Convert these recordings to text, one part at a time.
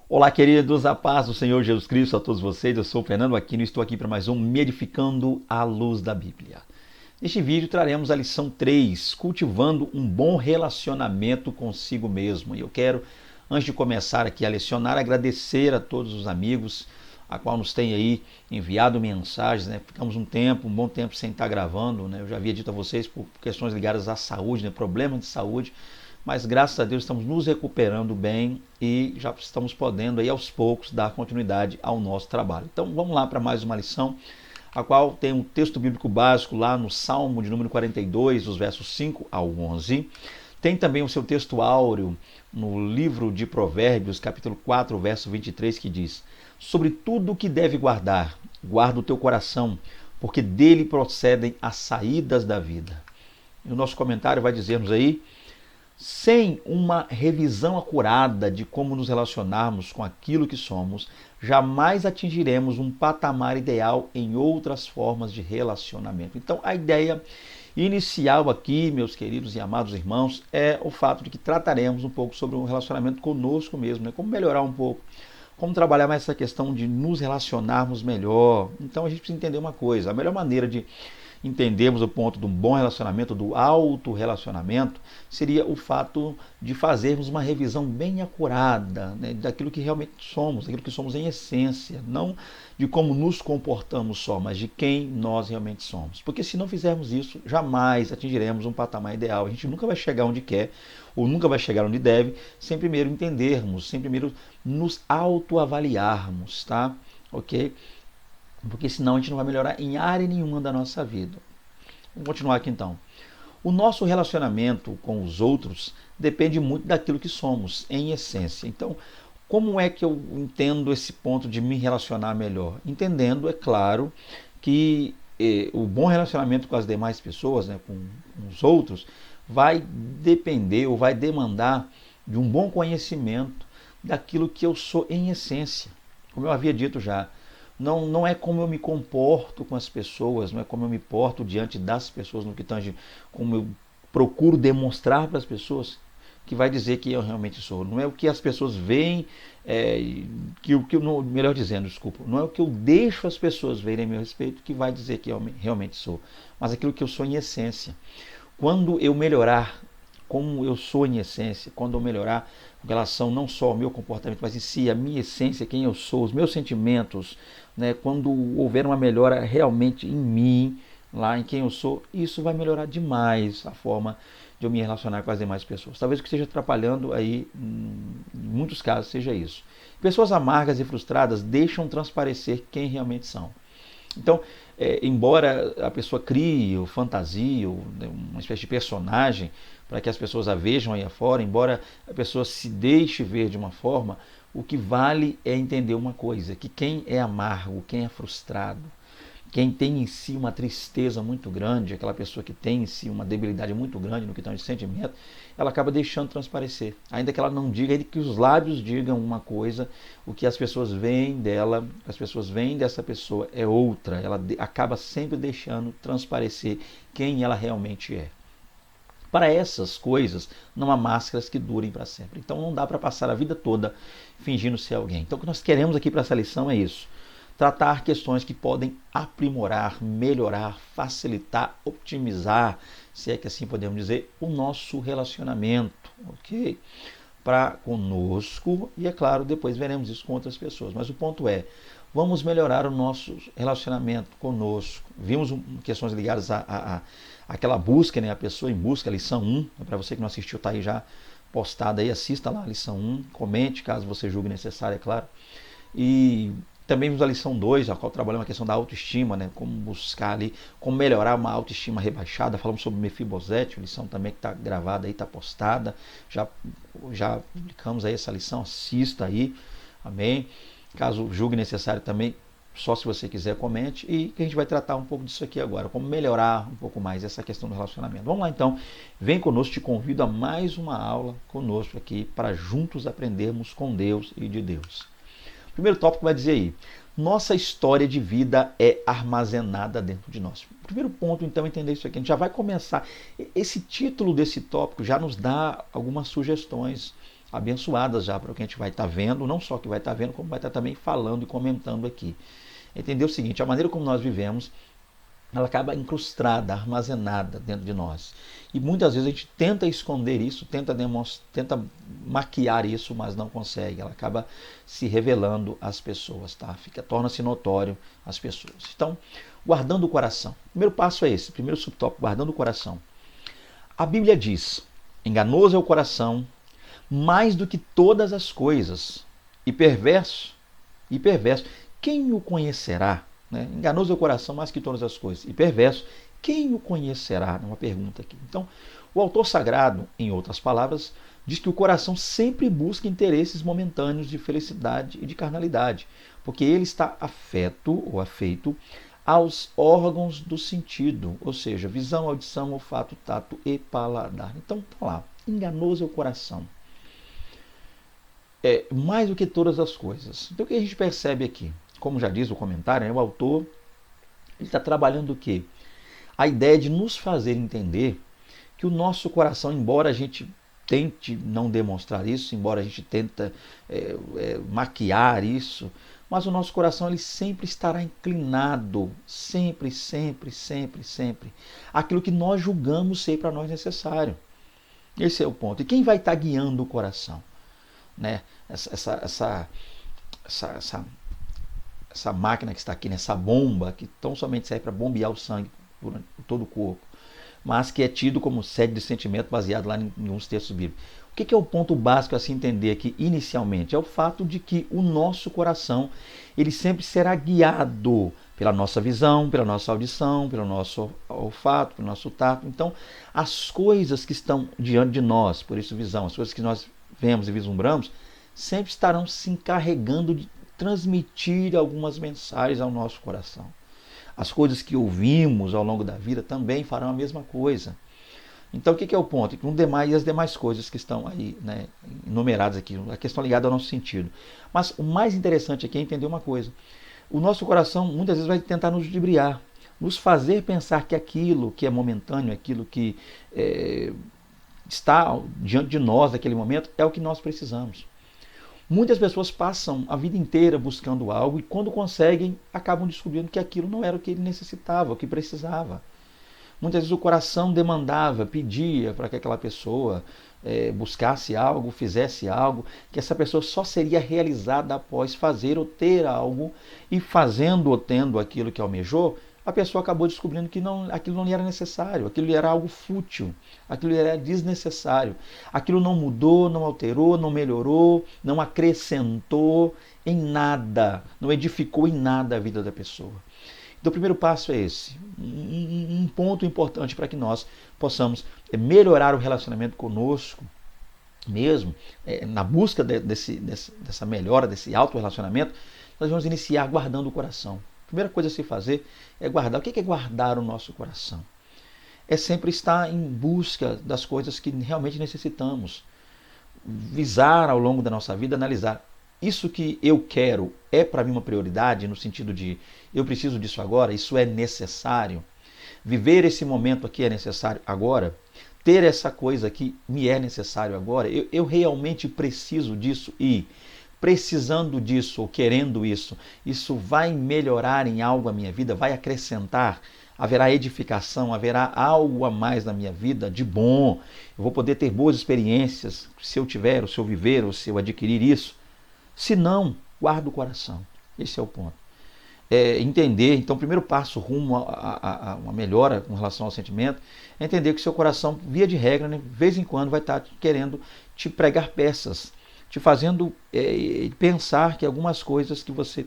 Olá, queridos, a paz do Senhor Jesus Cristo a todos vocês. Eu sou o Fernando Aquino e estou aqui para mais um Me Edificando à Luz da Bíblia. Neste vídeo traremos a lição 3, cultivando um bom relacionamento consigo mesmo. E eu quero, antes de começar aqui a lecionar, agradecer a todos os amigos a qual nos têm aí enviado mensagens, né? Ficamos um bom tempo sem estar gravando, né? Eu já havia dito a vocês por questões ligadas à saúde, né? Problemas de saúde, mas graças a Deus estamos nos recuperando bem e já estamos podendo aí aos poucos dar continuidade ao nosso trabalho. Então vamos lá para mais uma lição, a qual tem um texto bíblico básico lá no Salmo de número 42, os versos 5 ao 11. Tem também o seu texto áureo no livro de Provérbios, capítulo 4, verso 23, que diz: sobre tudo o que deve guardar, guarda o teu coração, porque dele procedem as saídas da vida. E o nosso comentário vai dizer-nos aí: sem uma revisão acurada de como nos relacionarmos com aquilo que somos, jamais atingiremos um patamar ideal em outras formas de relacionamento. Então, a ideia inicial aqui, meus queridos e amados irmãos, é o fato de que trataremos um pouco sobre um relacionamento conosco mesmo, né? Como melhorar um pouco, como trabalhar mais essa questão de nos relacionarmos melhor. Então, a gente precisa entender uma coisa: a melhor maneira de entendermos o ponto do bom relacionamento, do auto-relacionamento, seria o fato de fazermos uma revisão bem acurada, né, daquilo que realmente somos, daquilo que somos em essência, não de como nos comportamos só, mas de quem nós realmente somos. Porque se não fizermos isso, jamais atingiremos um patamar ideal. A gente nunca vai chegar onde quer, ou nunca vai chegar onde deve, sem primeiro entendermos, sem primeiro nos autoavaliarmos, tá? Ok? Porque senão a gente não vai melhorar em área nenhuma da nossa vida. Vamos continuar aqui então. O nosso relacionamento com os outros depende muito daquilo que somos, em essência. Então, como é que eu entendo esse ponto de me relacionar melhor? Entendendo, é claro, que o bom relacionamento com as demais pessoas, né, com os outros, vai depender ou vai demandar de um bom conhecimento daquilo que eu sou em essência. Como eu havia dito já, não é como eu me comporto com as pessoas, não é como eu me porto diante das pessoas, no que tange como eu procuro demonstrar para as pessoas, que vai dizer que eu realmente sou. Não é o que as pessoas veem, melhor dizendo, desculpa, não é o que eu deixo as pessoas verem a meu respeito que vai dizer que eu realmente sou, mas aquilo que eu sou em essência. Quando eu melhorar como eu sou em essência, quando eu melhorar com relação não só ao meu comportamento, mas em si, a minha essência, quem eu sou, os meus sentimentos, né, quando houver uma melhora realmente em mim, lá em quem eu sou, isso vai melhorar demais a forma de eu me relacionar com as demais pessoas. Talvez o que esteja atrapalhando aí, em muitos casos, seja isso. Pessoas amargas e frustradas deixam transparecer quem realmente são. Então, embora a pessoa crie ou fantasia, ou, né, uma espécie de personagem para que as pessoas a vejam aí afora, embora a pessoa se deixe ver de uma forma, o que vale é entender uma coisa: que quem é amargo, quem é frustrado, quem tem em si uma tristeza muito grande, aquela pessoa que tem em si uma debilidade muito grande no que tange sentimento, ela acaba deixando transparecer. Ainda que ela não diga, ainda que os lábios digam uma coisa, o que as pessoas veem dela, as pessoas veem dessa pessoa é outra. Ela acaba sempre deixando transparecer quem ela realmente é. Para essas coisas, não há máscaras que durem para sempre. Então não dá para passar a vida toda fingindo ser alguém. Então o que nós queremos aqui para essa lição é isso: tratar questões que podem aprimorar, melhorar, facilitar, optimizar, se é que assim podemos dizer, o nosso relacionamento, ok? Para conosco, e é claro, depois veremos isso com outras pessoas. Mas o ponto é: vamos melhorar o nosso relacionamento conosco. Vimos questões ligadas àquela busca, né? A pessoa em busca, a lição 1. Para você que não assistiu, está aí já postada aí, assista lá a lição 1, comente caso você julgue necessário, é claro. E também vimos a lição 2, a qual trabalhamos a questão da autoestima, né? Como buscar ali, como melhorar uma autoestima rebaixada. Falamos sobre Mefibosete, lição também que está gravada aí, está postada. Já publicamos aí essa lição, assista aí, amém? Caso julgue necessário também, só se você quiser, comente. E que a gente vai tratar um pouco disso aqui agora, como melhorar um pouco mais essa questão do relacionamento. Vamos lá então, vem conosco, te convido a mais uma aula conosco aqui, para juntos aprendermos com Deus e de Deus. O primeiro tópico vai dizer aí: nossa história de vida é armazenada dentro de nós. O primeiro ponto, então, é entender isso aqui. A gente já vai começar. Esse título desse tópico já nos dá algumas sugestões, abençoadas já para o que a gente vai estar vendo, não só que vai estar vendo, como vai estar também falando e comentando aqui. Entender o seguinte, a maneira como nós vivemos, ela acaba incrustada, armazenada dentro de nós. E muitas vezes a gente tenta esconder isso, tenta maquiar isso, mas não consegue. Ela acaba se revelando às pessoas, tá? Torna-se notório às pessoas. Então, guardando o coração. O primeiro passo é esse, primeiro subtópico, guardando o coração. A Bíblia diz, enganoso é o coração, mais do que todas as coisas, e perverso, quem o conhecerá? Né? Enganoso é o coração mais que todas as coisas, e perverso, quem o conhecerá? É uma pergunta aqui. Então, o autor sagrado, em outras palavras, diz que o coração sempre busca interesses momentâneos de felicidade e de carnalidade, porque ele está afeito aos órgãos do sentido, ou seja, visão, audição, olfato, tato e paladar. Então, tá lá, enganoso é o coração. Mais do que todas as coisas. Então, o que a gente percebe aqui? Como já diz o comentário, o autor está trabalhando o quê? A ideia de nos fazer entender que o nosso coração, embora a gente tente não demonstrar isso, embora a gente tente maquiar isso, mas o nosso coração ele sempre estará inclinado, sempre, aquilo que nós julgamos ser para nós necessário. Esse é o ponto. E quem vai estar guiando o coração? Né? Essa máquina que está aqui, essa bomba, que tão somente serve para bombear o sangue por todo o corpo, mas que é tido como sede de sentimento baseado lá em uns textos bíblicos. O que é o ponto básico a se entender aqui inicialmente? É o fato de que o nosso coração ele sempre será guiado pela nossa visão, pela nossa audição, pelo nosso olfato, pelo nosso tato. Então, as coisas que estão diante de nós, por isso visão, as coisas que nós vemos e vislumbramos, sempre estarão se encarregando de transmitir algumas mensagens ao nosso coração. As coisas que ouvimos ao longo da vida também farão a mesma coisa. Então, o que é o ponto? E as demais coisas que estão aí, né, enumeradas aqui, a questão ligada ao nosso sentido. Mas o mais interessante aqui é entender uma coisa. O nosso coração muitas vezes vai tentar nos ludibriar, nos fazer pensar que aquilo que é momentâneo, aquilo que está diante de nós naquele momento, é o que nós precisamos. Muitas pessoas passam a vida inteira buscando algo e quando conseguem, acabam descobrindo que aquilo não era o que ele necessitava, o que precisava. Muitas vezes o coração demandava, pedia para que aquela pessoa buscasse algo, fizesse algo, que essa pessoa só seria realizada após fazer ou ter algo, e fazendo ou tendo aquilo que almejou, a pessoa acabou descobrindo que aquilo não lhe era necessário, aquilo lhe era algo fútil, aquilo lhe era desnecessário. Aquilo não mudou, não alterou, não melhorou, não acrescentou em nada, não edificou em nada a vida da pessoa. Então o primeiro passo é esse, um ponto importante para que nós possamos melhorar o relacionamento conosco mesmo, na busca dessa melhora, desse auto-relacionamento, nós vamos iniciar guardando o coração. A primeira coisa a se fazer é guardar. O que é guardar o nosso coração? É sempre estar em busca das coisas que realmente necessitamos. Visar ao longo da nossa vida, analisar. Isso que eu quero é para mim uma prioridade, no sentido de eu preciso disso agora, isso é necessário. Viver esse momento aqui é necessário agora. Ter essa coisa aqui me é necessário agora. Eu realmente preciso disso e precisando disso ou querendo isso, isso vai melhorar em algo a minha vida, vai acrescentar, haverá edificação, haverá algo a mais na minha vida de bom, eu vou poder ter boas experiências se eu tiver, ou se eu viver, ou se eu adquirir isso. Se não, guarda o coração. Esse é o ponto. Entender, então o primeiro passo rumo a uma melhora com relação ao sentimento, é entender que o seu coração, via de regra, né, de vez em quando vai estar querendo te pregar peças, te fazendo pensar que algumas coisas que você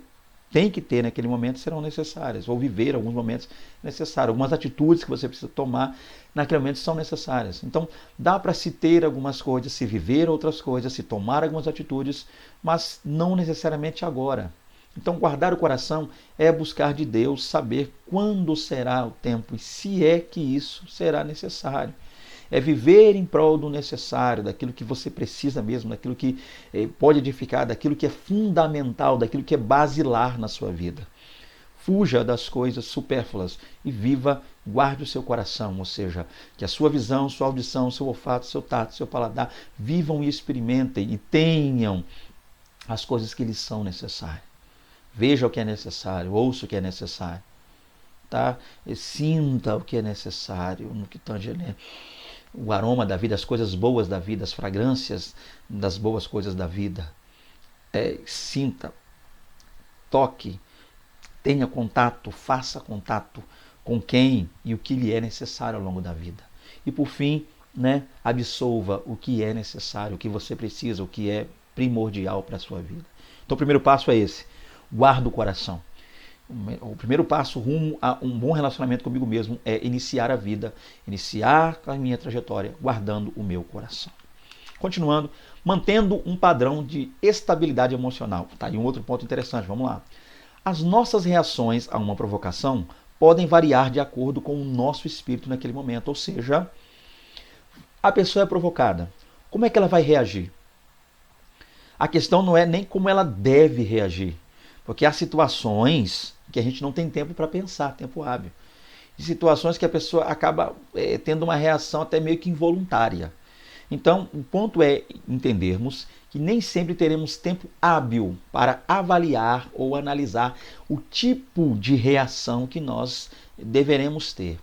tem que ter naquele momento serão necessárias, ou viver alguns momentos necessários, algumas atitudes que você precisa tomar naquele momento são necessárias. Então, dá para se ter algumas coisas, se viver outras coisas, se tomar algumas atitudes, mas não necessariamente agora. Então, guardar o coração é buscar de Deus saber quando será o tempo e se é que isso será necessário. É viver em prol do necessário, daquilo que você precisa mesmo, daquilo que pode edificar, daquilo que é fundamental, daquilo que é basilar na sua vida. Fuja das coisas supérfluas e viva Guarde o seu coração, ou seja, que a sua visão, sua audição, seu olfato, seu tato, seu paladar vivam e experimentem e tenham as coisas que lhes são necessárias. Veja o que é necessário, ouça o que é necessário, tá? E sinta o que é necessário no que tange o aroma da vida, as coisas boas da vida, as fragrâncias das boas coisas da vida. Sinta, toque, tenha contato, faça contato com quem e o que lhe é necessário ao longo da vida. E por fim, absolva o que é necessário, o que você precisa, o que é primordial para a sua vida. Então o primeiro passo é esse, guarda o coração. O primeiro passo rumo a um bom relacionamento comigo mesmo é iniciar a vida, iniciar a minha trajetória guardando o meu coração. Continuando, mantendo um padrão de estabilidde emocional. Tá aí um outro ponto interessante, vamos lá. As nossas reações a uma provocação podem variar de acordo com o nosso espírito naquele momento. Ou seja, a pessoa é provocada. Como é que ela vai reagir? A questão não é nem como ela deve reagir. Porque há situações que a gente não tem tempo para pensar, tempo hábil. E situações que a pessoa acaba tendo uma reação até meio que involuntária. Então, o ponto é entendermos que nem sempre teremos tempo hábil para avaliar ou analisar o tipo de reação que nós deveremos ter.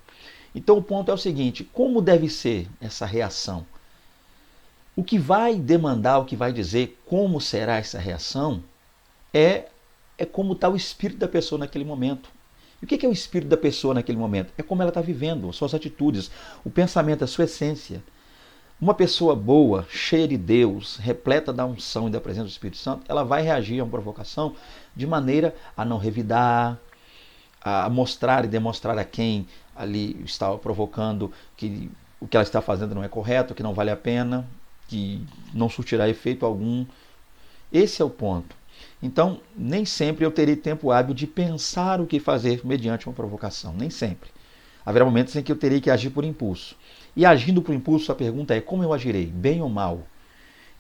Então, o ponto é o seguinte, como deve ser essa reação? O que vai demandar, o que vai dizer como será essa reação é como está o espírito da pessoa naquele momento. E o que é o espírito da pessoa naquele momento? É como ela está vivendo, suas atitudes, o pensamento, a sua essência. Uma pessoa boa, cheia de Deus, repleta da unção e da presença do Espírito Santo, ela vai reagir a uma provocação de maneira a não revidar, a mostrar e demonstrar a quem ali estava provocando que o que ela está fazendo não é correto, que não vale a pena, que não surtirá efeito algum. Esse é o ponto. Então, nem sempre eu terei tempo hábil de pensar o que fazer mediante uma provocação. Nem sempre. Haverá momentos em que eu terei que agir por impulso. E agindo por impulso, a pergunta é como eu agirei? Bem ou mal?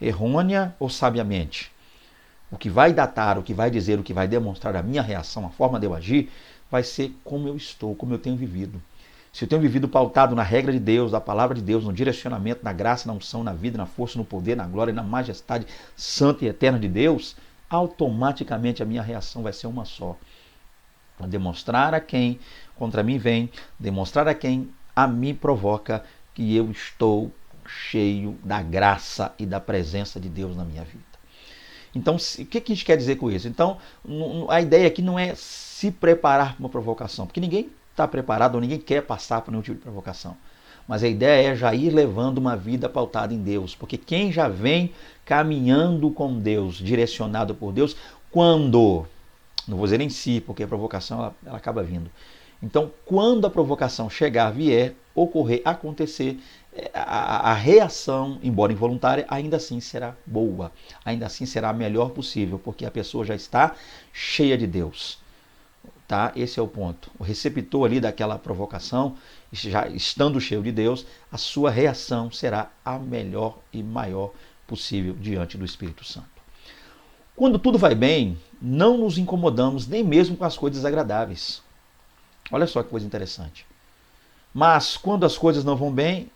Errônea ou sabiamente? O que vai datar, o que vai dizer, o que vai demonstrar a minha reação, a forma de eu agir, vai ser como eu estou, como eu tenho vivido. Se eu tenho vivido pautado na regra de Deus, na palavra de Deus, no direcionamento, na graça, na unção, na vida, na força, no poder, na glória e na majestade santa e eterna de Deus, automaticamente a minha reação vai ser uma só. Demonstrar a quem contra mim vem, demonstrar a quem a mim provoca que eu estou cheio da graça e da presença de Deus na minha vida. Então, o que a gente quer dizer com isso? Então, a ideia aqui não é se preparar para uma provocação, porque ninguém está preparado ou ninguém quer passar por nenhum tipo de provocação. Mas a ideia é já ir levando uma vida pautada em Deus, porque quem já vem caminhando com Deus, direcionado por Deus, quando, não vou dizer em si, porque a provocação ela acaba vindo. Então, quando a provocação chegar, vier, ocorrer, acontecer, a reação, embora involuntária, ainda assim será boa, ainda assim será a melhor possível, porque a pessoa já está cheia de Deus. Tá? Esse é o ponto. O receptor ali daquela provocação, já estando cheio de Deus, a sua reação será a melhor e maior possível diante do Espírito Santo. Quando tudo vai bem, não nos incomodamos nem mesmo com as coisas agradáveis. Olha só que coisa interessante. Mas quando as coisas não vão bem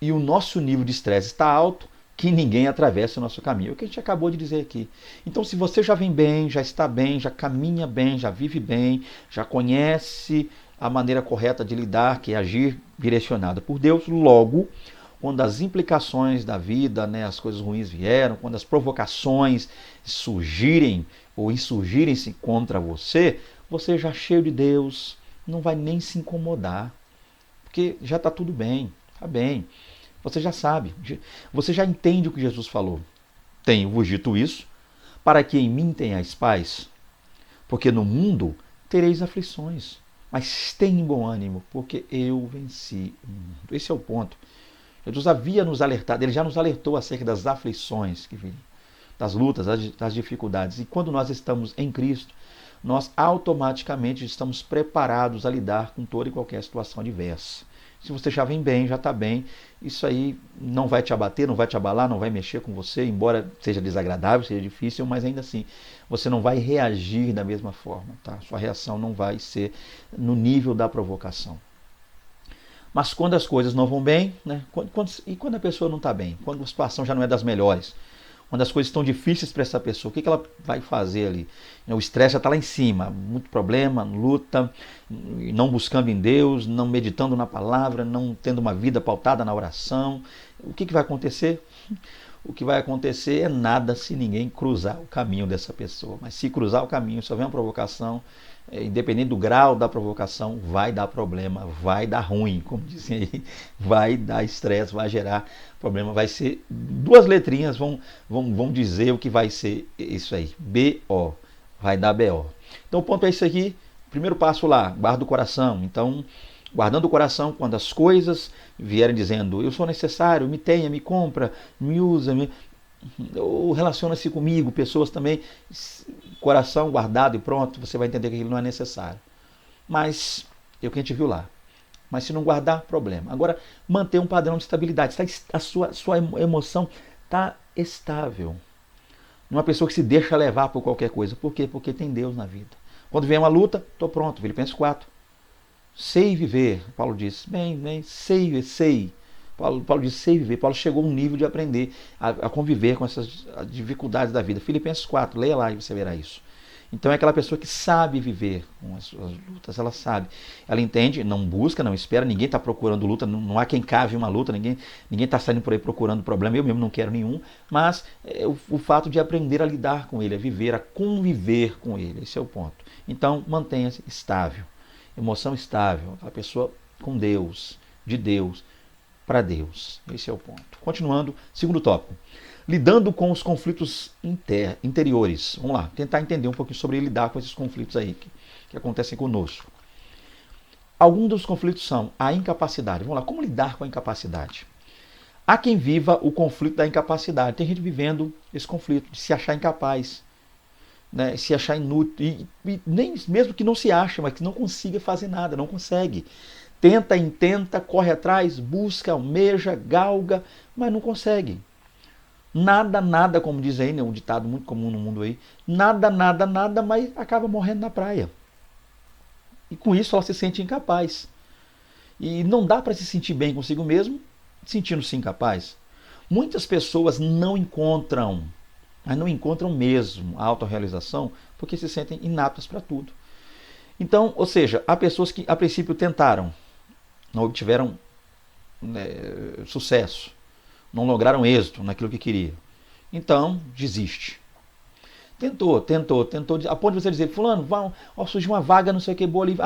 e o nosso nível de estresse está alto, que ninguém atravesse o nosso caminho. É o que a gente acabou de dizer aqui. Então, se você já vem bem, já está bem, já caminha bem, já vive bem, já conhece a maneira correta de lidar, que é agir direcionado por Deus, logo, quando as implicações da vida, as coisas ruins vieram, quando as provocações surgirem ou insurgirem-se contra você, você já cheio de Deus, não vai nem se incomodar, porque já está tudo bem, está bem. Você já sabe, você já entende o que Jesus falou. Tenho-vos dito isso, para que em mim tenhais paz, porque no mundo tereis aflições, mas tenham bom ânimo, porque eu venci o mundo. Esse é o ponto. Jesus havia nos alertado, ele já nos alertou acerca das aflições que viriam, das lutas, das dificuldades. E quando nós estamos em Cristo, nós automaticamente estamos preparados a lidar com toda e qualquer situação adversa. Se você já vem bem, já está bem, isso aí não vai te abater, não vai te abalar, não vai mexer com você, embora seja desagradável, seja difícil, mas ainda assim, você não vai reagir da mesma forma, tá? Sua reação não vai ser no nível da provocação. Mas quando as coisas não vão bem, né? E quando a pessoa não está bem? Quando a situação já não é das melhores? Quando as coisas estão difíceis para essa pessoa, o que ela vai fazer ali? O estresse já está lá em cima, muito problema, luta, não buscando em Deus, não meditando na palavra, não tendo uma vida pautada na oração. O que vai acontecer? O que vai acontecer é nada se ninguém cruzar o caminho dessa pessoa. Mas se cruzar o caminho, se houver uma provocação, independente do grau da provocação, vai dar problema, vai dar ruim, como dizem aí, vai dar estresse, vai gerar problema, vai ser duas letrinhas vão dizer o que vai ser isso aí, BO, vai dar BO. Então o ponto é isso aqui, primeiro passo lá, guarda o coração. Então, guardando o coração, quando as coisas vierem dizendo, eu sou necessário, me tenha, me compra, me usa, ou relaciona-se comigo, pessoas também, coração guardado e pronto, você vai entender que aquilo não é necessário. Mas, é o que a gente viu lá. Mas se não guardar, problema. Agora, manter um padrão de estabilidade. A sua emoção está estável. Não é uma pessoa que se deixa levar por qualquer coisa. Por quê? Porque tem Deus na vida. Quando vem uma luta, estou pronto. Filipenses 4. Sei viver, Paulo diz. Bem, sei. Paulo diz, sei viver. Paulo chegou a um nível de aprender a conviver com essas dificuldades da vida. Filipenses 4, leia lá e você verá isso. Então é aquela pessoa que sabe viver com as suas lutas, ela sabe. Ela entende, não busca, não espera, ninguém está procurando luta, não há quem cave uma luta, ninguém está saindo por aí procurando problema, eu mesmo não quero nenhum, mas o fato de aprender a lidar com ele, a viver, a conviver com ele, esse é o ponto. Então mantenha-se estável, emoção estável, aquela pessoa com Deus, de Deus, para Deus, esse é o ponto. Continuando, segundo tópico. Lidando com os conflitos interiores. Vamos lá, tentar entender um pouquinho sobre lidar com esses conflitos aí que acontecem conosco. Alguns dos conflitos são a incapacidade. Vamos lá, como lidar com a incapacidade? Há quem viva o conflito da incapacidade. Tem gente vivendo esse conflito de se achar incapaz, né? Se achar inútil. E nem mesmo que não se ache, mas que não consiga fazer nada, não consegue. Tenta, intenta, corre atrás, busca, almeja, galga, mas não consegue. Nada, como diz aí, né, um ditado muito comum no mundo aí, nada, mas acaba morrendo na praia. E com isso ela se sente incapaz. E não dá para se sentir bem consigo mesmo, sentindo-se incapaz. Muitas pessoas não encontram, mas não encontram mesmo a autorrealização, porque se sentem inaptas para tudo. Então, ou seja, há pessoas que a princípio tentaram, não obtiveram sucesso, não lograram êxito naquilo que queria. Então, desiste. Tentou, a ponto de você dizer, fulano, surgiu uma vaga, não sei o que, boa ali,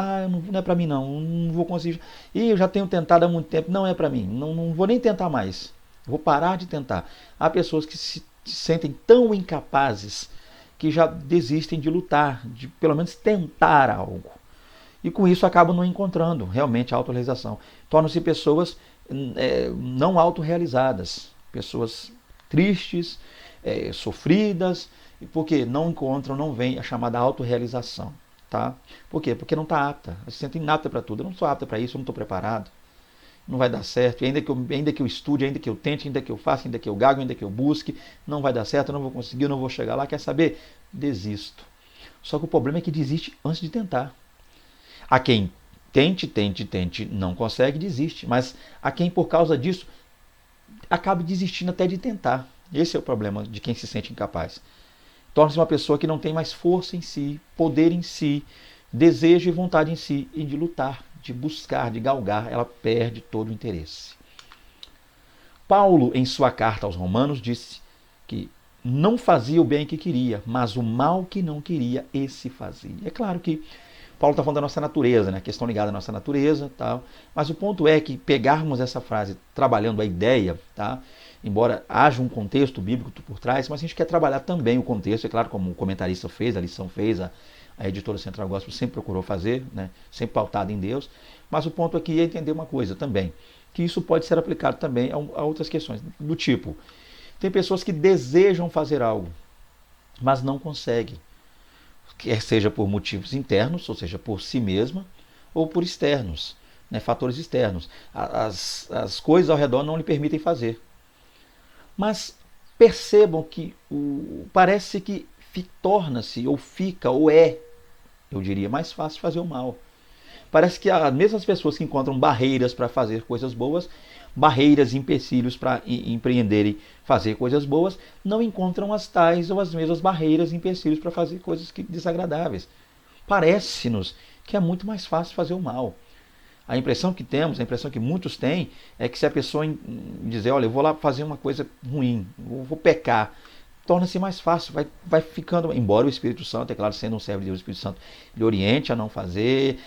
não é para mim não vou conseguir. E eu já tenho tentado há muito tempo, não é para mim, não vou nem tentar mais. Vou parar de tentar. Há pessoas que se sentem tão incapazes que já desistem de lutar, de pelo menos tentar algo. E com isso acabam não encontrando realmente a autorrealização. Tornam-se pessoas não autorrealizadas, pessoas tristes, sofridas, porque não encontram, não vem a chamada autorrealização. Tá? Por quê? Porque não está apta, se sente inapta para tudo. Eu não sou apta para isso, eu não estou preparado, não vai dar certo. E ainda que eu estude, ainda que eu tente, ainda que eu faça, ainda que eu gago, ainda que eu busque, não vai dar certo, eu não vou conseguir, eu não vou chegar lá. Quer saber? Desisto. Só que o problema é que desiste antes de tentar. Há quem tente, não consegue, desiste. Mas há quem, por causa disso, acabe desistindo até de tentar. Esse é o problema de quem se sente incapaz. Torna-se uma pessoa que não tem mais força em si, poder em si, desejo e vontade em si, e de lutar, de buscar, de galgar, ela perde todo o interesse. Paulo, em sua carta aos Romanos, disse que não fazia o bem que queria, mas o mal que não queria, esse fazia. É claro que Paulo está falando da nossa natureza, né? A questão ligada à nossa natureza, tal. Mas o ponto é que pegarmos essa frase trabalhando a ideia, tá? Embora haja um contexto bíblico por trás, mas a gente quer trabalhar também o contexto, é claro, como o comentarista fez, a lição fez, a editora Central Gospel sempre procurou fazer, né? Sempre pautada em Deus. Mas o ponto aqui é entender uma coisa também, que isso pode ser aplicado também a outras questões, do tipo, tem pessoas que desejam fazer algo, mas não conseguem. Quer seja por motivos internos, ou seja, por si mesma, ou por externos, né, fatores externos. As coisas ao redor não lhe permitem fazer. Mas percebam que parece que torna-se, ou fica, ou é, eu diria, mais fácil fazer o mal. Parece que as mesmas pessoas que encontram barreiras para fazer coisas boas, barreiras e empecilhos para empreenderem, fazer coisas boas, não encontram as tais ou as mesmas barreiras e empecilhos para fazer coisas desagradáveis. Parece-nos que é muito mais fácil fazer o mal. A impressão que temos, a impressão que muitos têm, é que se a pessoa dizer, olha, eu vou lá fazer uma coisa ruim, eu vou pecar, torna-se mais fácil, vai ficando, embora o Espírito Santo, é claro, sendo um servo de Deus, o Espírito Santo lhe oriente a não fazer,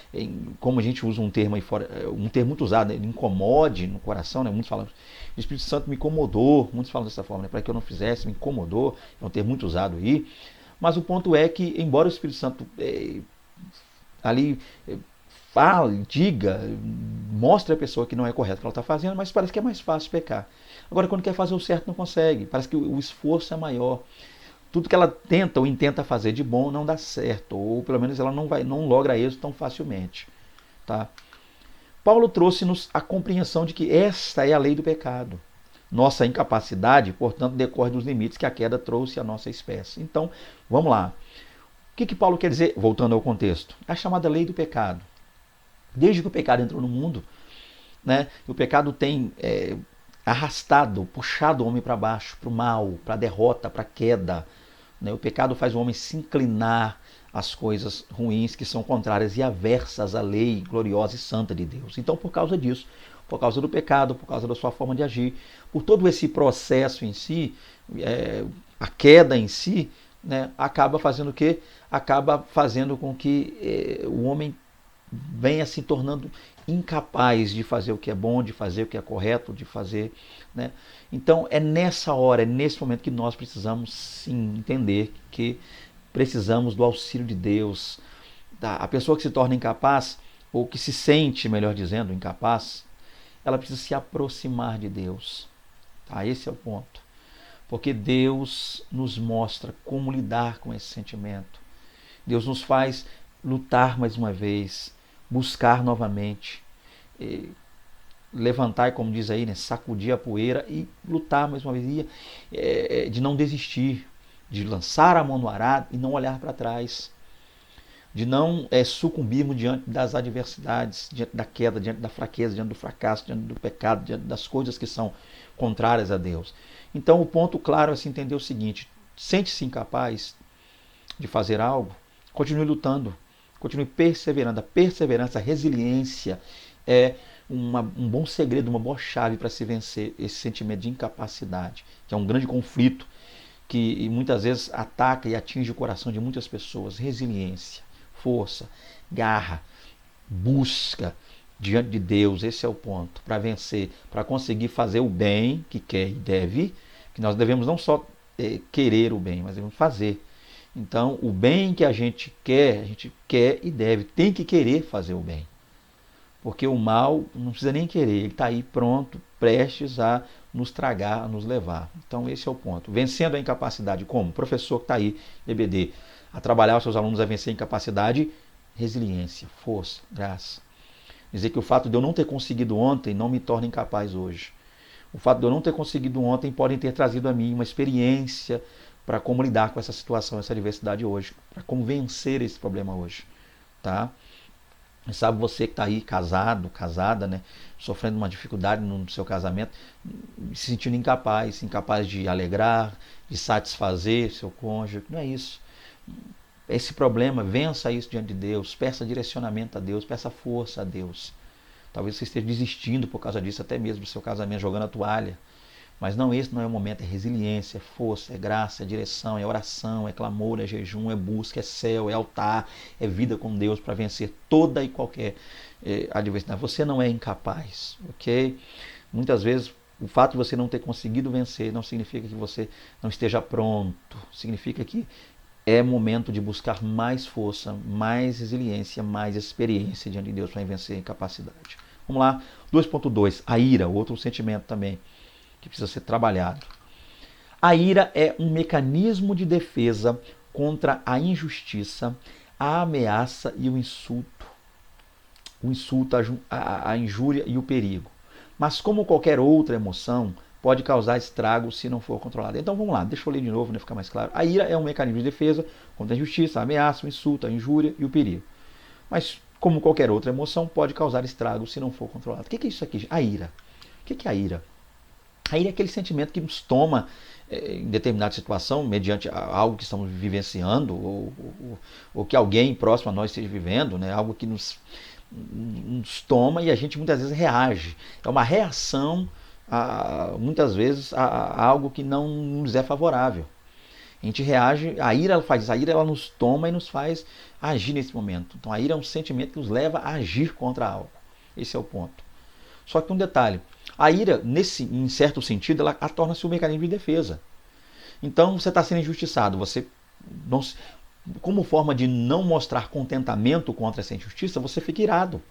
como a gente usa um termo aí fora, um termo muito usado, ele incomode no coração, né? Muitos falam, o Espírito Santo me incomodou, muitos falam dessa forma, né? Para que eu não fizesse, me incomodou, é um termo muito usado aí, mas o ponto é que, embora o Espírito Santo ali fale, diga, mostre a pessoa que não é correto o que ela está fazendo, mas parece que é mais fácil pecar. Agora, quando quer fazer o certo, não consegue. Parece que o esforço é maior. Tudo que ela tenta ou intenta fazer de bom não dá certo, ou pelo menos ela não logra êxito tão facilmente. Tá? Paulo trouxe-nos a compreensão de que esta é a lei do pecado. Nossa incapacidade, portanto, decorre dos limites que a queda trouxe à nossa espécie. Então, vamos lá. O que Paulo quer dizer, voltando ao contexto? É a chamada lei do pecado. Desde que o pecado entrou no mundo, né, o pecado tem arrastado, puxado o homem para baixo, para o mal, para a derrota, para a queda. Né? O pecado faz o homem se inclinar às coisas ruins que são contrárias e aversas à lei gloriosa e santa de Deus. Então, por causa disso, por causa do pecado, por causa da sua forma de agir, por todo esse processo em si, a queda em si, né, acaba fazendo o quê? Acaba fazendo com que o homem venha se tornando incapaz de fazer o que é bom, de fazer o que é correto, de fazer, né? Então é nessa hora, é nesse momento que nós precisamos sim entender que precisamos do auxílio de Deus. A pessoa que se torna incapaz, ou que se sente, melhor dizendo, incapaz, ela precisa se aproximar de Deus. Tá? Esse é o ponto. Porque Deus nos mostra como lidar com esse sentimento. Deus nos faz lutar mais uma vez, buscar novamente, levantar, como diz aí, né, sacudir a poeira e lutar mais uma vez, de não desistir, de lançar a mão no arado e não olhar para trás, de não sucumbirmos diante das adversidades, diante da queda, diante da fraqueza, diante do fracasso, diante do pecado, diante das coisas que são contrárias a Deus. Então o ponto claro é se entender o seguinte: sente-se incapaz de fazer algo, continue lutando, continue perseverando. A perseverança, a resiliência é um bom segredo, uma boa chave para se vencer esse sentimento de incapacidade, que é um grande conflito que muitas vezes ataca e atinge o coração de muitas pessoas. Resiliência, força, garra, busca diante de Deus, esse é o ponto, para vencer, para conseguir fazer o bem que quer e deve, que nós devemos não só querer o bem, mas devemos fazer. Então, o bem que a gente quer e deve, tem que querer fazer o bem. Porque o mal não precisa nem querer, ele está aí pronto, prestes a nos tragar, a nos levar. Então, esse é o ponto. Vencendo a incapacidade, como? O professor que está aí, EBD, a trabalhar os seus alunos a vencer a incapacidade, resiliência, força, graça. Dizer que o fato de eu não ter conseguido ontem não me torna incapaz hoje. O fato de eu não ter conseguido ontem pode ter trazido a mim uma experiência para como lidar com essa situação, essa adversidade hoje, para como vencer esse problema hoje, tá? E sabe, você que está aí casado, casada, né, sofrendo uma dificuldade no seu casamento, se sentindo incapaz de alegrar, de satisfazer seu cônjuge, não é isso. Esse problema, vença isso diante de Deus, peça direcionamento a Deus, peça força a Deus. Talvez você esteja desistindo por causa disso, até mesmo do seu casamento, jogando a toalha. Mas não, esse não é o momento, é resiliência, é força, é graça, é direção, é oração, é clamor, é jejum, é busca, é céu, é altar, é vida com Deus para vencer toda e qualquer adversidade. Você não é incapaz, ok? Muitas vezes o fato de você não ter conseguido vencer não significa que você não esteja pronto, significa que é momento de buscar mais força, mais resiliência, mais experiência diante de Deus para vencer a incapacidade. Vamos lá, 2.2, a ira, outro sentimento também que precisa ser trabalhado. A ira é um mecanismo de defesa contra a injustiça, a ameaça e o insulto. O insulto, a injúria e o perigo. Mas como qualquer outra emoção, pode causar estragos se não for controlada. Então vamos lá, deixa eu ler de novo para ficar mais claro. A ira é um mecanismo de defesa contra a injustiça, a ameaça, o insulto, a injúria e o perigo. Mas como qualquer outra emoção, pode causar estragos se não for controlado. O que é isso aqui? A ira. O que é a ira? A ira é aquele sentimento que nos toma em determinada situação, mediante algo que estamos vivenciando, ou que alguém próximo a nós esteja vivendo, né? Algo que nos toma e a gente muitas vezes reage. É uma reação, muitas vezes, a algo que não nos é favorável. A gente reage, a ira ela faz isso, a ira ela nos toma e nos faz agir nesse momento. Então a ira é um sentimento que nos leva a agir contra algo. Esse é o ponto. Só que um detalhe, a ira, em certo sentido, ela torna-se um mecanismo de defesa. Então você está sendo injustiçado, você não, como forma de não mostrar contentamento contra essa injustiça, você fica irado.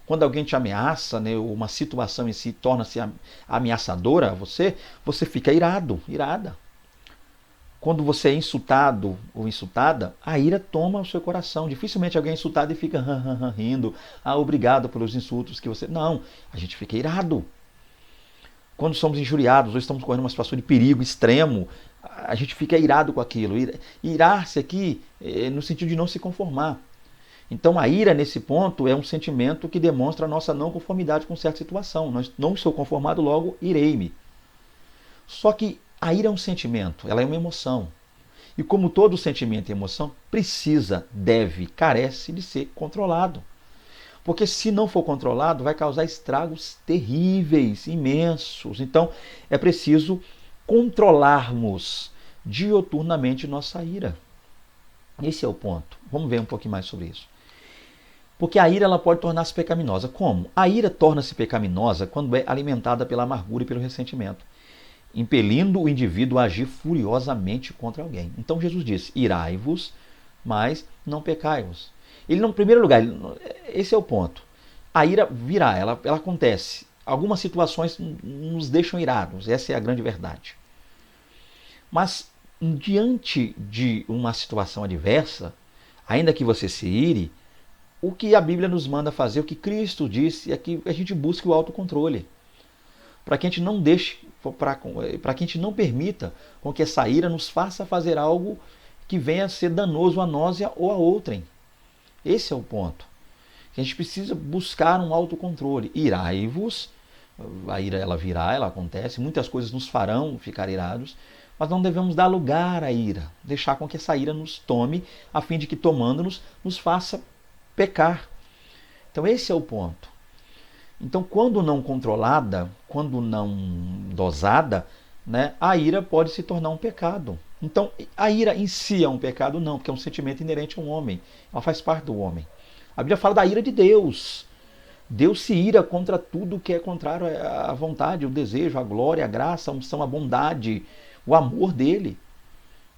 Quando alguém te ameaça, né, uma situação em si torna-se ameaçadora a você, você fica irado, irada. Quando você é insultado ou insultada, a ira toma o seu coração. Dificilmente alguém é insultado e fica rindo. Obrigado pelos insultos que você... Não, a gente fica irado. Quando somos injuriados ou estamos correndo uma situação de perigo extremo, a gente fica irado com aquilo. Irar-se aqui no sentido de não se conformar. Então a ira nesse ponto é um sentimento que demonstra a nossa não conformidade com certa situação. Não sou conformado, logo irei-me. Só que a ira é um sentimento, ela é uma emoção. E como todo sentimento e emoção, precisa, deve, carece de ser controlado. Porque se não for controlado, vai causar estragos terríveis, imensos. Então, é preciso controlarmos dioturnamente nossa ira. Esse é o ponto. Vamos ver um pouquinho mais sobre isso. Porque a ira ela pode tornar-se pecaminosa. Como? A ira torna-se pecaminosa quando é alimentada pela amargura e pelo ressentimento, impelindo o indivíduo a agir furiosamente contra alguém. Então Jesus disse, irai-vos, mas não pecai-vos. Ele não, em primeiro lugar, esse é o ponto. A ira virá, ela acontece. Algumas situações nos deixam irados, essa é a grande verdade. Mas diante de uma situação adversa, ainda que você se ire, o que a Bíblia nos manda fazer, o que Cristo disse, é que a gente busque o autocontrole. Para que a gente não deixe, para que a gente não permita com que essa ira nos faça fazer algo que venha a ser danoso a nós ou a outrem. Esse é o ponto. A gente precisa buscar um autocontrole. Irai-vos, a ira ela virá, ela acontece, muitas coisas nos farão ficar irados, mas não devemos dar lugar à ira, deixar com que essa ira nos tome, a fim de que tomando-nos, nos faça pecar. Então esse é o ponto. Então, quando não controlada, quando não dosada, né, a ira pode se tornar um pecado. Então, a ira em si é um pecado? Não, porque é um sentimento inerente ao homem. Ela faz parte do homem. A Bíblia fala da ira de Deus. Deus se ira contra tudo que é contrário à vontade, o desejo, a glória, a graça, a unção, a bondade, o amor dele.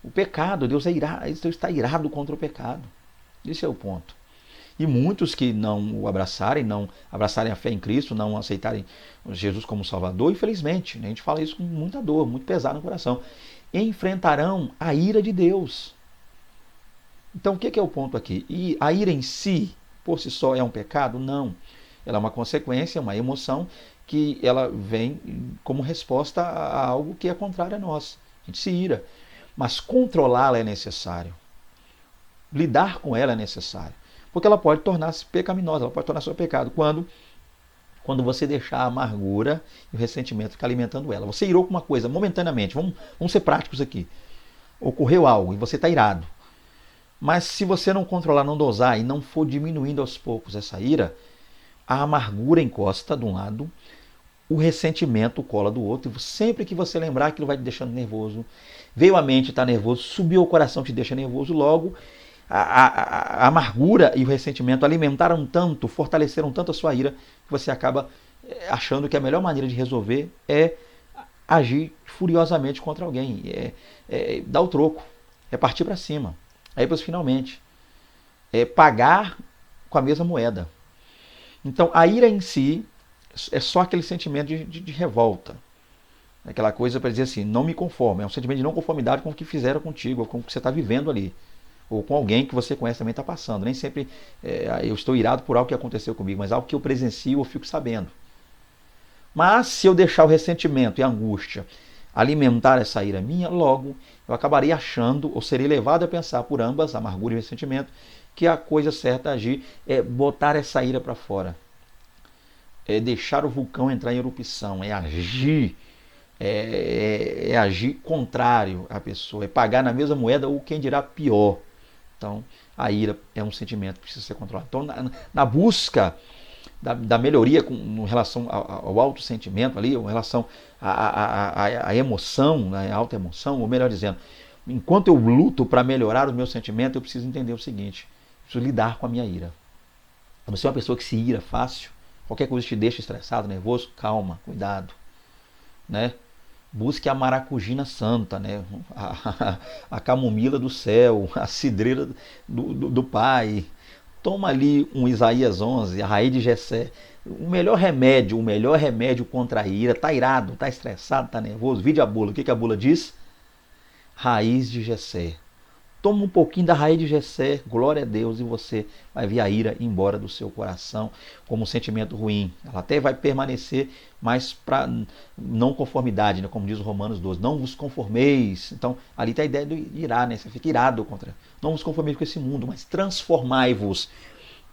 O pecado, Deus está irado contra o pecado. Esse é o ponto. E muitos que não o abraçarem, não abraçarem a fé em Cristo, não aceitarem Jesus como Salvador, infelizmente, a gente fala isso com muita dor, muito pesado no coração, enfrentarão a ira de Deus. Então o que é o ponto aqui? E a ira em si, por si só, é um pecado? Não. Ela é uma consequência, uma emoção que ela vem como resposta a algo que é contrário a nós. A gente se ira. Mas controlá-la é necessário. Lidar com ela é necessário. Porque ela pode tornar-se pecaminosa, ela pode tornar-se um pecado. Quando você deixar a amargura e o ressentimento ficar alimentando ela. Você irou com uma coisa momentaneamente, vamos ser práticos aqui. Ocorreu algo e você está irado. Mas se você não controlar, não dosar e não for diminuindo aos poucos essa ira, a amargura encosta de um lado, o ressentimento cola do outro. E sempre que você lembrar, aquilo vai te deixando nervoso. Veio a mente, está nervoso, subiu o coração, te deixa nervoso logo. A amargura e o ressentimento alimentaram tanto, fortaleceram tanto a sua ira, que você acaba achando que a melhor maneira de resolver é agir furiosamente contra alguém, dar o troco, é partir para cima, aí depois finalmente, é pagar com a mesma moeda. Então a ira em si é só aquele sentimento de revolta, aquela coisa para dizer assim, não me conformo, é um sentimento de não conformidade com o que fizeram contigo, ou com o que você está vivendo ali. Ou com alguém que você conhece também está passando. Nem sempre eu estou irado por algo que aconteceu comigo, mas algo que eu presencio ou fico sabendo. Mas se eu deixar o ressentimento e a angústia alimentar essa ira minha, logo eu acabarei achando, ou serei levado a pensar por ambas, amargura e ressentimento, que a coisa certa a agir é botar essa ira para fora. É deixar o vulcão entrar em erupção, é agir, é agir contrário à pessoa, é pagar na mesma moeda ou quem dirá pior. Então, a ira é um sentimento que precisa ser controlado. Então, na busca da melhoria em relação ao autossentimento ali, em relação à emoção, né, à alta emoção, ou melhor dizendo, enquanto eu luto para melhorar o meu sentimento, eu preciso entender o seguinte: eu preciso lidar com a minha ira. Você é uma pessoa que se ira fácil, qualquer coisa te deixa estressado, nervoso, calma, cuidado, né? Busque a maracujina santa, né? A camomila do céu, a cidreira do Pai. Toma ali um Isaías 11, a raiz de Jessé. O melhor remédio contra a ira. Tá irado, tá estressado, tá nervoso. Vide a bula. O que a bula diz? Raiz de Jessé. Toma um pouquinho da raiz de Jessé, glória a Deus, e você vai ver a ira embora do seu coração como um sentimento ruim. Ela até vai permanecer, mas para não conformidade, né? Como diz o Romanos 12, não vos conformeis. Então, ali está a ideia do irar, né? Você fica irado contra. Não vos conformeis com esse mundo, mas transformai-vos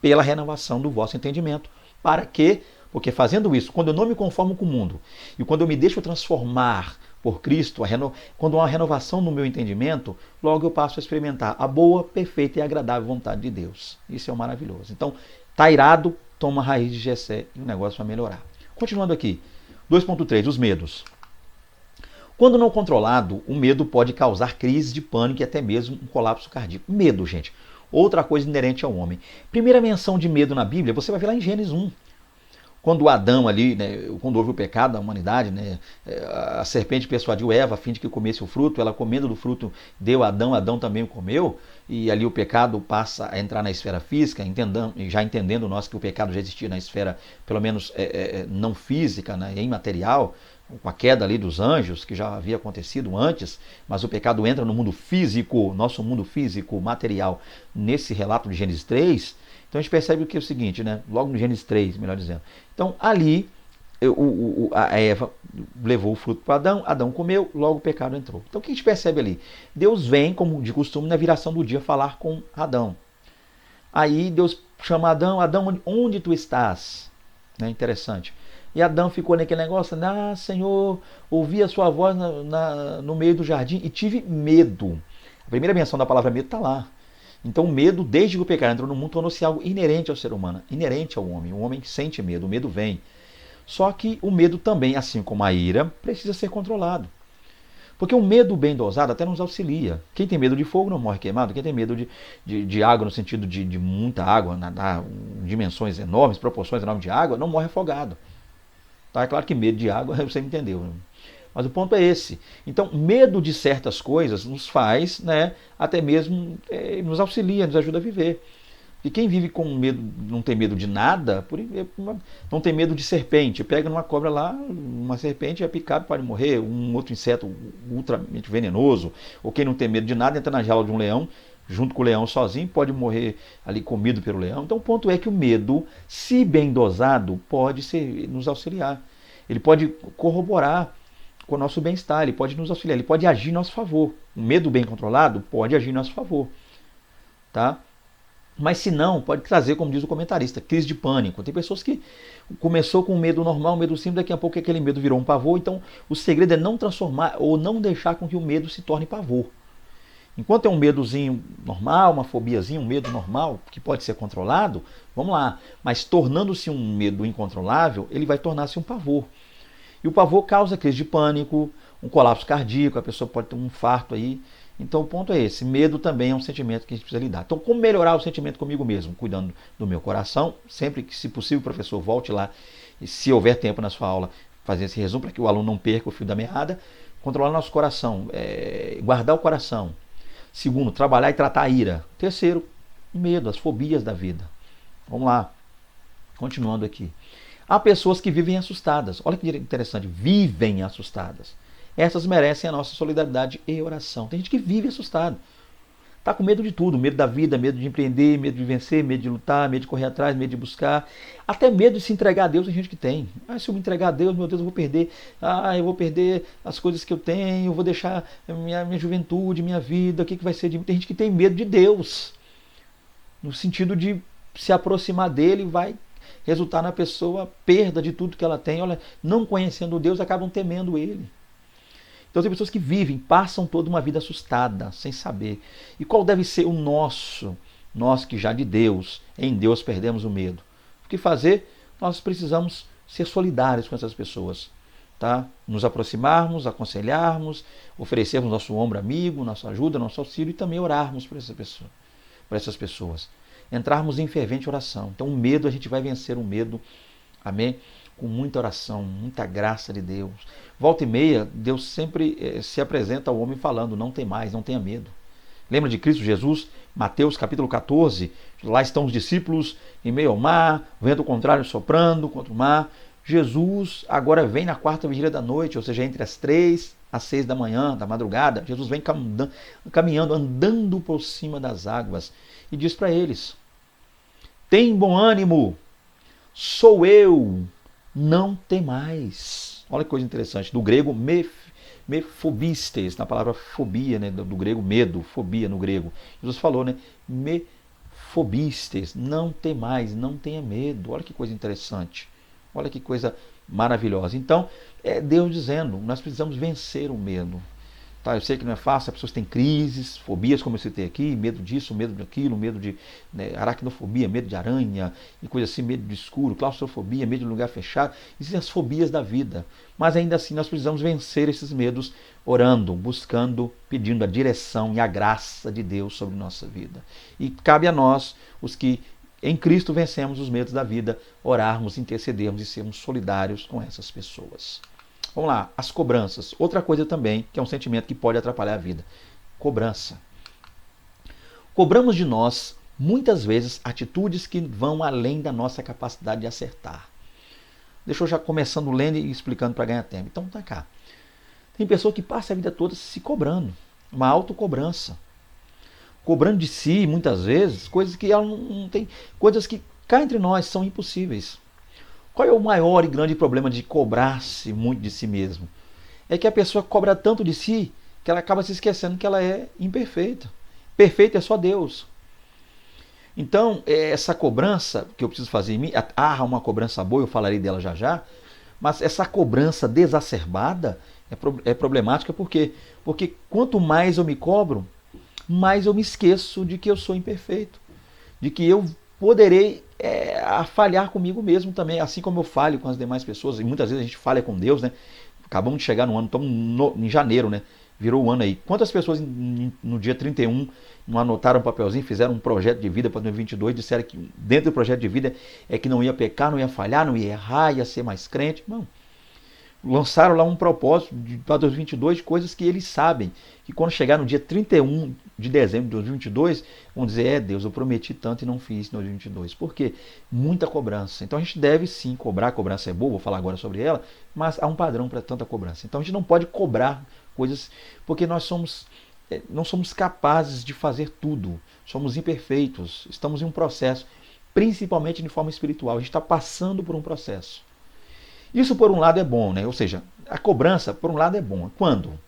pela renovação do vosso entendimento. Para quê? Porque fazendo isso, quando eu não me conformo com o mundo, e quando eu me deixo transformar por Cristo, quando há uma renovação no meu entendimento, logo eu passo a experimentar a boa, perfeita e agradável vontade de Deus. Isso é o maravilhoso. Então, tá irado, toma a raiz de Jessé e o negócio vai melhorar. Continuando aqui, 2.3, os medos. Quando não controlado, o medo pode causar crise de pânico e até mesmo um colapso cardíaco. Medo, gente, outra coisa inerente ao homem. Primeira menção de medo na Bíblia, você vai ver lá em Gênesis 1. Quando Adão ali, né, quando houve o pecado da humanidade, né, a serpente persuadiu Eva a fim de que comesse o fruto, ela comendo do fruto deu a Adão, Adão também o comeu, e ali o pecado passa a entrar na esfera física, já entendendo nós que o pecado já existia na esfera, pelo menos não física, né, imaterial, com a queda ali dos anjos, que já havia acontecido antes, mas o pecado entra no mundo físico, nosso mundo físico, material, nesse relato de Gênesis 3, então a gente percebe o que é o seguinte, né? Logo no Gênesis 3, melhor dizendo. Então ali a Eva levou o fruto para Adão, Adão comeu, logo o pecado entrou. Então o que a gente percebe ali? Deus vem, como de costume, na viração do dia, falar com Adão. Aí Deus chama Adão, Adão, onde tu estás? Né? Interessante. E Adão ficou naquele negócio, Senhor, ouvi a sua voz no meio do jardim e tive medo. A primeira menção da palavra medo está lá. Então o medo, desde que o pecado entrou no mundo, tornou-se algo inerente ao ser humano, inerente ao homem. O homem sente medo, o medo vem. Só que o medo também, assim como a ira, precisa ser controlado. Porque o medo bem dosado até nos auxilia. Quem tem medo de fogo não morre queimado. Quem tem medo de água, no sentido de muita água, nadar dimensões enormes, proporções enormes de água, não morre afogado. Tá? É claro que medo de água, você me entendeu, né? Mas o ponto é esse. Então, medo de certas coisas nos faz, né, até mesmo nos auxilia, nos ajuda a viver. E quem vive com medo, não tem medo de nada, não tem medo de serpente. Pega numa cobra lá, uma serpente é picado, pode morrer, um outro inseto ultramente venenoso. Ou quem não tem medo de nada, entra na jaula de um leão, junto com o leão sozinho, pode morrer ali comido pelo leão. Então o ponto é que o medo, se bem dosado, pode nos auxiliar. Ele pode corroborar com o nosso bem-estar, ele pode nos auxiliar, ele pode agir em nosso favor. O medo bem controlado pode agir em nosso favor. Tá? Mas se não, pode trazer, como diz o comentarista, crise de pânico. Tem pessoas que começou com um medo normal, um medo simples, daqui a pouco aquele medo virou um pavor. Então o segredo é não transformar ou não deixar com que o medo se torne pavor. Enquanto é um medozinho normal, uma fobiazinha, um medo normal, que pode ser controlado, vamos lá. Mas tornando-se um medo incontrolável, ele vai tornar-se um pavor. E o pavor causa crise de pânico, um colapso cardíaco, a pessoa pode ter um infarto aí. Então o ponto é esse, medo também é um sentimento que a gente precisa lidar. Então como melhorar o sentimento comigo mesmo? Cuidando do meu coração, sempre que se possível, professor, volte lá, e se houver tempo na sua aula, fazer esse resumo para que o aluno não perca o fio da meada. Controlar nosso coração, guardar o coração. Segundo, trabalhar e tratar a ira. Terceiro, o medo, as fobias da vida. Vamos lá, continuando aqui. Há pessoas que vivem assustadas. Olha que interessante, vivem assustadas. Essas merecem a nossa solidariedade e oração. Tem gente que vive assustado. Está com medo de tudo, medo da vida, medo de empreender, medo de vencer, medo de lutar, medo de correr atrás, medo de buscar, até medo de se entregar a Deus tem gente que tem. Se eu me entregar a Deus, meu Deus, eu vou perder, eu vou perder as coisas que eu tenho, eu vou deixar minha juventude, minha vida, o que vai ser de mim? Tem gente que tem medo de Deus, no sentido de se aproximar dele vai resultar na pessoa perda de tudo que ela tem. Olha, não conhecendo Deus, acabam temendo ele. Então tem pessoas que vivem, passam toda uma vida assustada, sem saber. E qual deve ser o nós que já de Deus, em Deus perdemos o medo? O que fazer? Nós precisamos ser solidários com essas pessoas. Tá? Nos aproximarmos, aconselharmos, oferecermos nosso ombro amigo, nossa ajuda, nosso auxílio e também orarmos por essas pessoas. Entrarmos em fervente oração. Então o medo, a gente vai vencer o medo. Amém? Com muita oração, muita graça de Deus. Volta e meia, Deus sempre se apresenta ao homem falando, não tem mais, não tenha medo. Lembra de Cristo Jesus? Mateus capítulo 14, lá estão os discípulos em meio ao mar, vento contrário soprando contra o mar. Jesus agora vem na quarta vigília da noite, ou seja, entre as 3 às 6 da manhã, da madrugada. Jesus vem caminhando, andando por cima das águas e diz para eles, tem bom ânimo, sou eu, não tem mais. Olha que coisa interessante. Do grego, mefobistes, na palavra fobia, né? Do grego, medo, fobia no grego. Jesus falou, né? Mefobistes, não tem mais, não tenha medo. Olha que coisa interessante. Olha que coisa maravilhosa. Então, é Deus dizendo, nós precisamos vencer o medo. Tá, eu sei que não é fácil, as pessoas têm crises, fobias, como eu citei aqui, medo disso, medo daquilo, medo de aracnofobia, medo de aranha, e coisa assim, medo de escuro, claustrofobia, medo de lugar fechado. Existem as fobias da vida. Mas ainda assim nós precisamos vencer esses medos orando, buscando, pedindo a direção e a graça de Deus sobre nossa vida. E cabe a nós, os que em Cristo vencemos os medos da vida, orarmos, intercedermos e sermos solidários com essas pessoas. Vamos lá, as cobranças. Outra coisa também, que é um sentimento que pode atrapalhar a vida. Cobrança. Cobramos de nós, muitas vezes, atitudes que vão além da nossa capacidade de acertar. Deixa eu já começando lendo e explicando para ganhar tempo. Então, tá cá. Tem pessoa que passa a vida toda se cobrando. Uma autocobrança. Cobrando de si, muitas vezes, coisas que ela não tem. Coisas que cá entre nós são impossíveis. Qual é o maior e grande problema de cobrar-se muito de si mesmo? É que a pessoa cobra tanto de si que ela acaba se esquecendo que ela é imperfeita. Perfeito é só Deus. Então, essa cobrança que eu preciso fazer em mim, uma cobrança boa, eu falarei dela já já, mas essa cobrança exacerbada é problemática porque quanto mais eu me cobro, mais eu me esqueço de que eu sou imperfeito, de que eu poderei falhar comigo mesmo também, assim como eu falho com as demais pessoas, e muitas vezes a gente falha com Deus, né? Acabamos de chegar no ano, estamos em janeiro, né? Virou o ano aí. Quantas pessoas no dia 31 não anotaram um papelzinho, fizeram um projeto de vida para 2022, disseram que dentro do projeto de vida é que não ia pecar, não ia falhar, não ia errar, ia ser mais crente? Não. Lançaram lá um propósito para 2022 de coisas que eles sabem, que quando chegar no dia 31 de dezembro de 2022, vão dizer, Deus, eu prometi tanto e não fiz em 2022. Por quê? Muita cobrança. Então a gente deve sim cobrar, a cobrança é boa, vou falar agora sobre ela, mas há um padrão para tanta cobrança. Então a gente não pode cobrar coisas, porque nós não somos capazes de fazer tudo, somos imperfeitos, estamos em um processo, principalmente de forma espiritual, a gente está passando por um processo. Isso, por um lado, é bom, né? Ou seja, a cobrança, por um lado, é bom. Quando?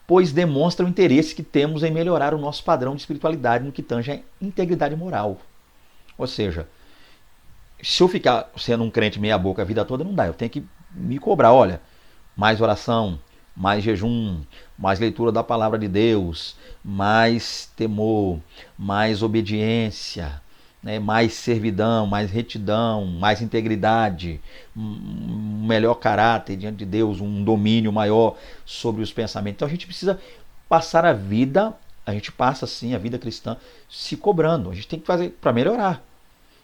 Pois demonstra o interesse que temos em melhorar o nosso padrão de espiritualidade no que tange à integridade moral. Ou seja, se eu ficar sendo um crente meia boca a vida toda, não dá. Eu tenho que me cobrar, olha, mais oração, mais jejum, mais leitura da palavra de Deus, mais temor, mais obediência, né, mais servidão, mais retidão, mais integridade, um melhor caráter diante de Deus, um domínio maior sobre os pensamentos. Então a gente precisa passar a vida, a gente passa sim a vida cristã se cobrando. A gente tem que fazer para melhorar.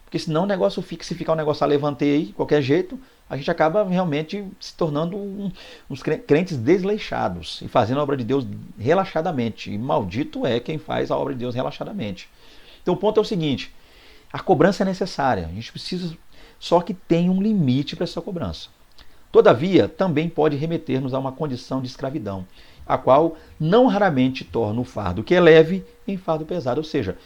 Porque senão o negócio fica, se ficar um negócio a levantei aí, de qualquer jeito, a gente acaba realmente se tornando uns crentes desleixados e fazendo a obra de Deus relaxadamente. E maldito é quem faz a obra de Deus relaxadamente. Então o ponto é o seguinte, a cobrança é necessária, a gente precisa, só que tem um limite para essa cobrança. Todavia, também pode remeter-nos a uma condição de escravidão. a qual não raramente torna o fardo que é leve em fardo pesado. Ou seja,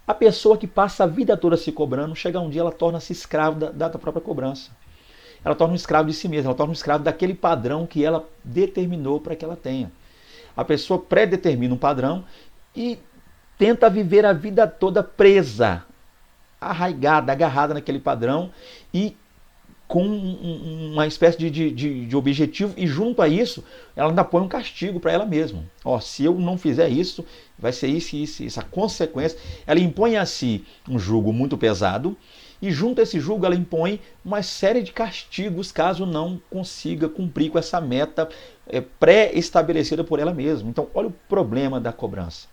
a pessoa que passa a vida toda se cobrando, chega um dia ela torna-se escrava da própria cobrança. Ela torna um escravo de si mesma, ela torna um escravo daquele padrão que ela determinou para que ela tenha. A pessoa pré-determina um padrão e tenta viver a vida toda presa, arraigada, agarrada naquele padrão e com uma espécie de objetivo, e junto a isso, ela ainda põe um castigo para ela mesma. Ó, se eu não fizer isso, vai ser isso, a consequência. Ela impõe a si um jugo muito pesado, e junto a esse jugo ela impõe uma série de castigos caso não consiga cumprir com essa meta pré-estabelecida por ela mesma. Então, olha o problema da cobrança.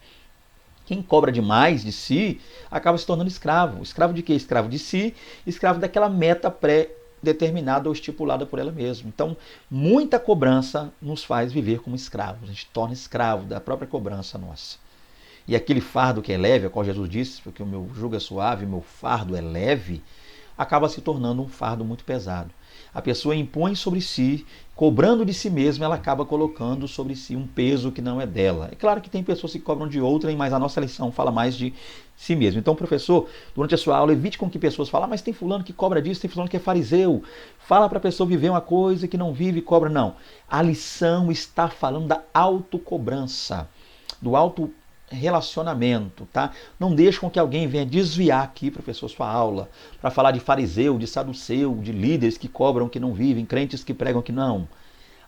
Quem cobra demais de si acaba se tornando escravo. Escravo de quê? Escravo de si, escravo daquela meta pré-determinada ou estipulada por ela mesma. Então, muita cobrança nos faz viver como escravos. A gente torna escravo da própria cobrança nossa. E aquele fardo que é leve, a qual Jesus disse, porque o meu jugo é suave, o meu fardo é leve, acaba se tornando um fardo muito pesado. A pessoa impõe sobre si, cobrando de si mesma, ela acaba colocando sobre si um peso que não é dela. É claro que tem pessoas que cobram de outrem, mas a nossa lição fala mais de si mesmo. Então, professor, durante a sua aula, evite com que pessoas falem, mas tem fulano que cobra disso, tem fulano que é fariseu. Fala para a pessoa viver uma coisa que não vive e cobra. Não. A lição está falando da autocobrança, do relacionamento, tá? Não deixe com que alguém venha desviar aqui, professor, sua aula, para falar de fariseu, de saduceu, de líderes que cobram que não vivem, crentes que pregam que não.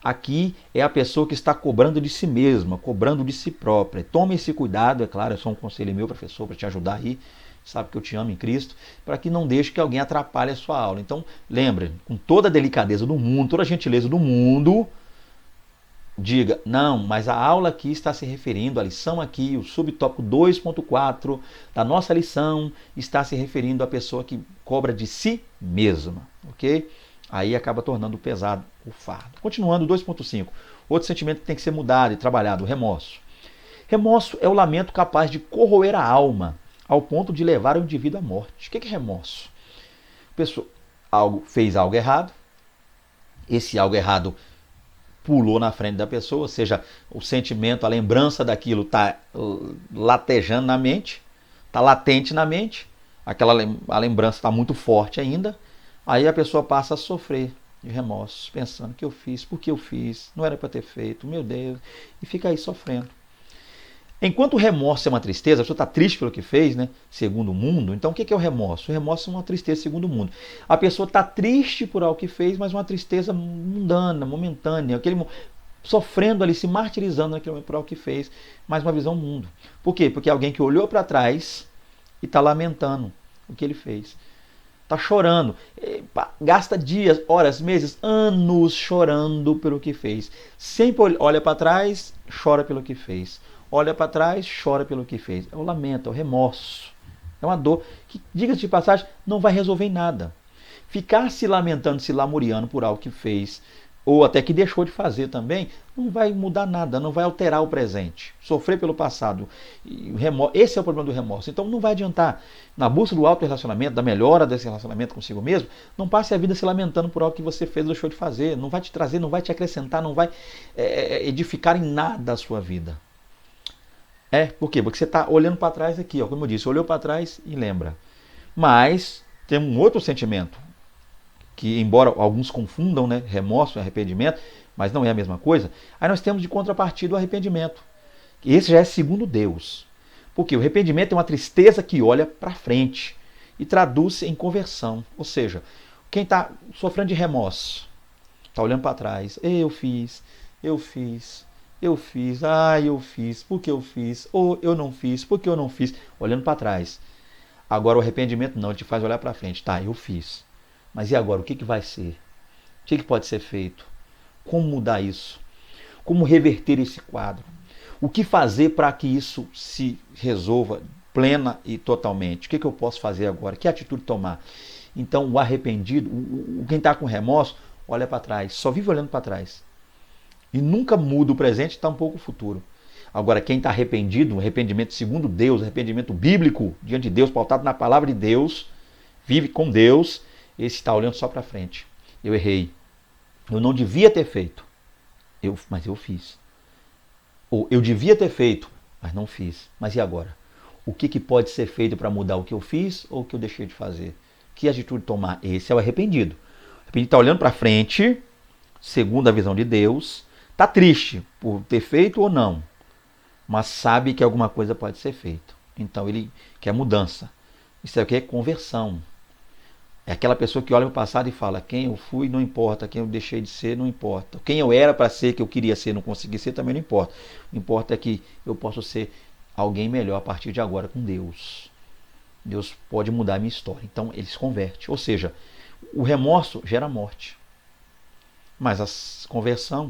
Aqui é a pessoa que está cobrando de si mesma, cobrando de si própria. Tome esse cuidado, é claro, é só um conselho meu, professor, para te ajudar aí, sabe que eu te amo em Cristo, para que não deixe que alguém atrapalhe a sua aula. Então, lembre, com toda a delicadeza do mundo, toda a gentileza do mundo, diga, não, mas a aula aqui está se referindo, a lição aqui, o subtópico 2.4 da nossa lição está se referindo à pessoa que cobra de si mesma, ok? Aí acaba tornando pesado o fardo. Continuando, 2.5, outro sentimento que tem que ser mudado e trabalhado, o remorso. Remorso é o lamento capaz de corroer a alma, ao ponto de levar o indivíduo à morte. O que é remorso? A pessoa fez algo errado, esse algo errado pulou na frente da pessoa, ou seja, o sentimento, a lembrança daquilo está latejando na mente, está latente na mente, a lembrança está muito forte ainda, aí a pessoa passa a sofrer de remorso, pensando que eu fiz, por que eu fiz, não era para ter feito, meu Deus, e fica aí sofrendo. Enquanto o remorso é uma tristeza, a pessoa está triste pelo que fez, né? Segundo o mundo. Então o que é o remorso? O remorso é uma tristeza segundo o mundo. A pessoa está triste por algo que fez, mas uma tristeza mundana, momentânea, sofrendo ali, se martirizando por algo que fez, mas uma visão mundo. Por quê? Porque é alguém que olhou para trás e está lamentando o que ele fez. Está chorando, gasta dias, horas, meses, anos chorando pelo que fez. Sempre olha para trás, chora pelo que fez. Olha para trás, chora pelo que fez. É o lamento, é o remorso. É uma dor que, diga-se de passagem, não vai resolver em nada. Ficar se lamentando, se lamuriando por algo que fez, ou até que deixou de fazer também, não vai mudar nada, não vai alterar o presente. Sofrer pelo passado. Esse é o problema do remorso. Então não vai adiantar. Na busca do auto-relacionamento, da melhora desse relacionamento consigo mesmo, não passe a vida se lamentando por algo que você fez ou deixou de fazer. Não vai te trazer, não vai te acrescentar, não vai edificar em nada a sua vida. Por quê? Porque você está olhando para trás aqui, ó, como eu disse, olhou para trás e lembra. Mas tem um outro sentimento, que embora alguns confundam, né, remorso e arrependimento, mas não é a mesma coisa, aí nós temos de contrapartida o arrependimento. Esse já é segundo Deus. Porque o arrependimento é uma tristeza que olha para frente e traduz-se em conversão. Ou seja, quem está sofrendo de remorso, está olhando para trás, eu fiz, por que eu fiz, ou eu não fiz, por que eu não fiz, olhando para trás. Agora o arrependimento não, ele te faz olhar para frente, tá, eu fiz, mas e agora, o que vai ser? O que pode ser feito? Como mudar isso? Como reverter esse quadro? O que fazer para que isso se resolva plena e totalmente? O que eu posso fazer agora? Que atitude tomar? Então o arrependido, quem está com remorso, olha para trás, só vive olhando para trás. E nunca muda o presente, está um pouco o futuro. Agora, quem está arrependido, arrependimento segundo Deus, arrependimento bíblico, diante de Deus, pautado na palavra de Deus, vive com Deus, esse está olhando só para frente. Eu errei. Eu não devia ter feito, mas eu fiz. Ou eu devia ter feito, mas não fiz. Mas e agora? O que pode ser feito para mudar o que eu fiz ou o que eu deixei de fazer? Que atitude tomar? Esse é o arrependido. O arrependido está olhando para frente, segundo a visão de Deus, está triste por ter feito ou não, mas sabe que alguma coisa pode ser feita. Então ele quer mudança. Isso é o que? Conversão. É aquela pessoa que olha para o passado e fala: quem eu fui não importa, quem eu deixei de ser não importa. Quem eu era para ser, que eu queria ser, não consegui ser, também não importa. O que importa é que eu posso ser alguém melhor a partir de agora com Deus. Deus pode mudar a minha história. Então ele se converte. Ou seja, o remorso gera morte. Mas a conversão,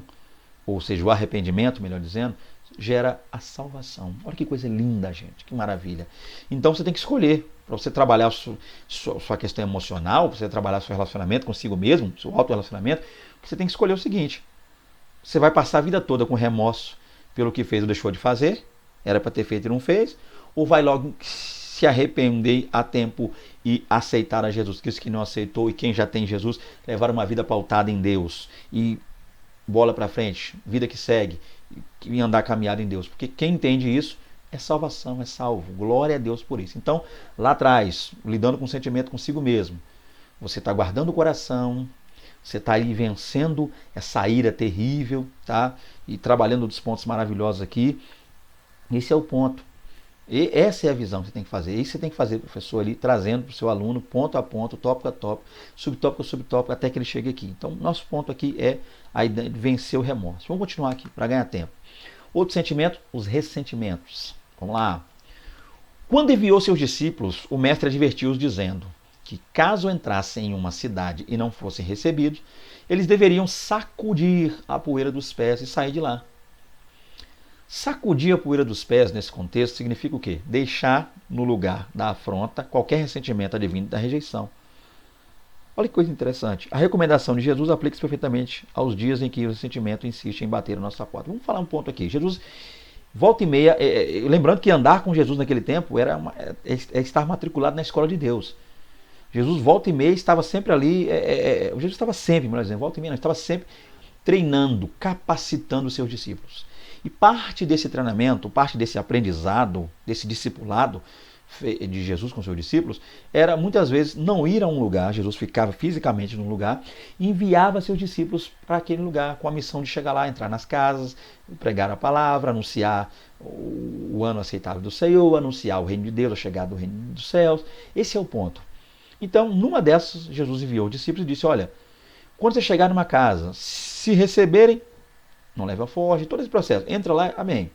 ou seja, o arrependimento, melhor dizendo, gera a salvação. Olha que coisa linda, gente, que maravilha. Então você tem que escolher, para você trabalhar sua questão emocional, para você trabalhar seu relacionamento consigo mesmo, seu auto-relacionamento, você tem que escolher o seguinte: você vai passar a vida toda com remorso pelo que fez ou deixou de fazer, era para ter feito e não fez, ou vai logo se arrepender a tempo e aceitar a Jesus Cristo, que não aceitou, e quem já tem Jesus, levar uma vida pautada em Deus e bola para frente, vida que segue, e andar caminhado em Deus. Porque quem entende isso é salvação, é salvo. Glória a Deus por isso. Então, lá atrás, lidando com o sentimento consigo mesmo, você está guardando o coração, você está aí vencendo essa ira terrível, tá? E trabalhando dos pontos maravilhosos aqui. Esse é o ponto. E essa é a visão que você tem que fazer. Isso você tem que fazer, professor, ali, trazendo para o seu aluno, ponto a ponto, tópico a tópico, subtópico a subtópico, até que ele chegue aqui. Então, nosso ponto aqui é a ideia de vencer o remorso. Vamos continuar aqui, para ganhar tempo. Outro sentimento, os ressentimentos. Vamos lá. Quando enviou seus discípulos, o mestre advertiu-os dizendo que caso entrassem em uma cidade e não fossem recebidos, eles deveriam sacudir a poeira dos pés e sair de lá. Sacudir a poeira dos pés nesse contexto significa o quê? Deixar no lugar da afronta qualquer ressentimento advindo da rejeição. Olha que coisa interessante. A recomendação de Jesus aplica-se perfeitamente aos dias em que o ressentimento insiste em bater a nossa porta. Vamos falar um ponto aqui. Jesus, volta e meia, lembrando que andar com Jesus naquele tempo é estar matriculado na escola de Deus. Jesus, volta e meia, estava sempre ali, Jesus estava sempre, melhor dizendo, volta e meia, não, estava sempre treinando, capacitando os seus discípulos. E parte desse treinamento, parte desse aprendizado, desse discipulado de Jesus com seus discípulos, era muitas vezes não ir a um lugar, Jesus ficava fisicamente num lugar, e enviava seus discípulos para aquele lugar com a missão de chegar lá, entrar nas casas, pregar a palavra, anunciar o ano aceitável do Senhor, anunciar o reino de Deus, a chegada do reino dos céus. Esse é o ponto. Então, numa dessas, Jesus enviou os discípulos e disse: olha, quando você chegar numa casa, se receberem, não leva forte, todo esse processo, entra lá, amém.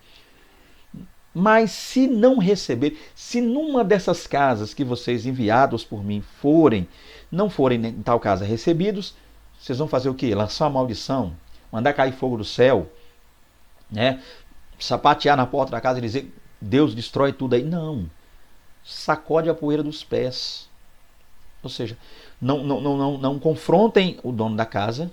Mas se não receber, se numa dessas casas que vocês enviados por mim não forem em tal casa recebidos, vocês vão fazer o quê? Lançar uma maldição, mandar cair fogo do céu, né? Sapatear na porta da casa e dizer: Deus destrói tudo aí. Não. Sacode a poeira dos pés. Ou seja, não confrontem o dono da casa,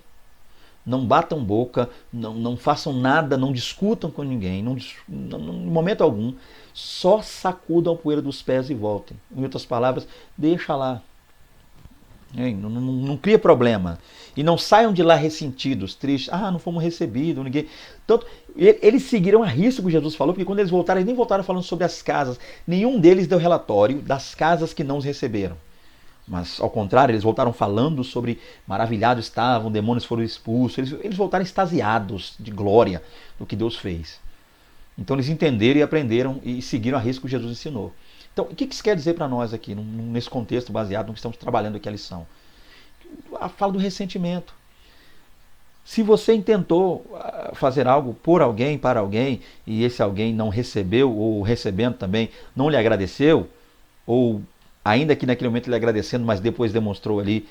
não batam boca, não façam nada, não discutam com ninguém, em momento algum, só sacudam a poeira dos pés e voltem. Em outras palavras, deixa lá. Não cria problema. E não saiam de lá ressentidos, tristes. Não fomos recebidos, ninguém. Tanto, eles seguiram a risco que Jesus falou, porque quando eles voltaram, eles nem voltaram falando sobre as casas. Nenhum deles deu relatório das casas que não os receberam. Mas, ao contrário, eles voltaram falando sobre maravilhados estavam, demônios foram expulsos. Eles voltaram extasiados de glória do que Deus fez. Então, eles entenderam e aprenderam e seguiram a risco que Jesus ensinou. Então, o que isso quer dizer para nós aqui, nesse contexto baseado no que estamos trabalhando aqui a lição? A fala do ressentimento. Se você intentou fazer algo por alguém, para alguém, e esse alguém não recebeu, ou recebendo também, não lhe agradeceu, ou ainda que naquele momento ele agradecendo, mas depois demonstrou ali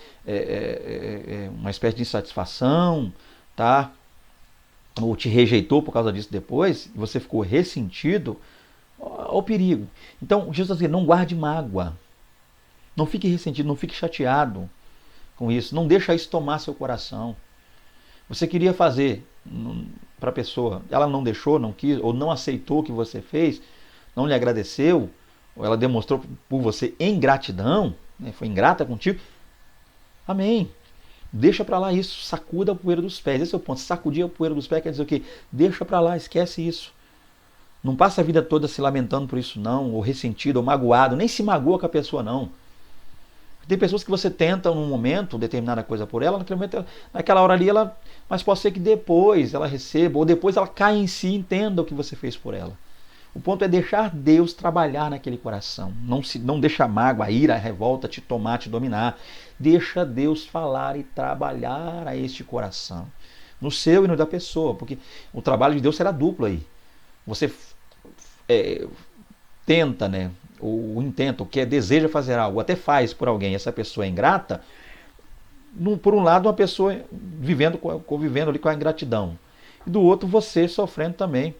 uma espécie de insatisfação, tá? Ou te rejeitou por causa disso depois, e você ficou ressentido, olha o perigo. Então, Jesus está dizendo: não guarde mágoa, não fique ressentido, não fique chateado com isso, não deixa isso tomar seu coração. Você queria fazer para a pessoa, ela não deixou, não quis, ou não aceitou o que você fez, não lhe agradeceu, ou ela demonstrou por você ingratidão, né, foi ingrata contigo, amém. Deixa para lá isso, sacuda a poeira dos pés. Esse é o ponto. Sacudir a poeira dos pés quer dizer o quê? Deixa para lá, esquece isso. Não passa a vida toda se lamentando por isso não, ou ressentido, ou magoado, nem se magoa com a pessoa não. Tem pessoas que você tenta num momento determinada coisa por ela, naquele momento, naquela hora ali, mas pode ser que depois ela receba, ou depois ela caia em si e entenda o que você fez por ela. O ponto é deixar Deus trabalhar naquele coração. Não deixa a mágoa, a ira, a revolta te tomar, te dominar. Deixa Deus falar e trabalhar a este coração. No seu e no da pessoa, porque o trabalho de Deus será duplo aí. Você tenta, né? Ou intenta, ou quer, deseja fazer algo, até faz por alguém, essa pessoa é ingrata, por um lado uma pessoa convivendo ali com a ingratidão, e do outro você sofrendo também,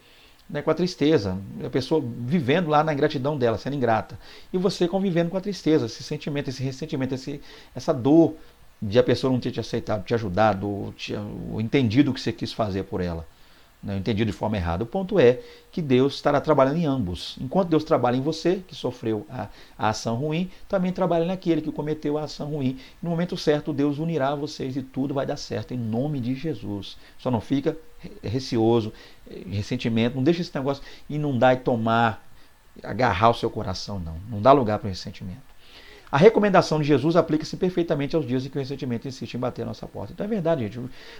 né, com a tristeza, a pessoa vivendo lá na ingratidão dela, sendo ingrata, e você convivendo com a tristeza, esse sentimento, esse ressentimento, essa dor de a pessoa não ter te aceitado, te ajudado, ou entendido o que você quis fazer por ela. Não entendi de forma errada. O ponto é que Deus estará trabalhando em ambos. Enquanto Deus trabalha em você, que sofreu a ação ruim, também trabalha naquele que cometeu a ação ruim. No momento certo, Deus unirá vocês e tudo vai dar certo, em nome de Jesus. Só não fica receoso, ressentimento, não deixa esse negócio inundar e tomar, agarrar o seu coração, não. Não dá lugar para o ressentimento. A recomendação de Jesus aplica-se perfeitamente aos dias em que o ressentimento insiste em bater a nossa porta. Então é verdade, gente.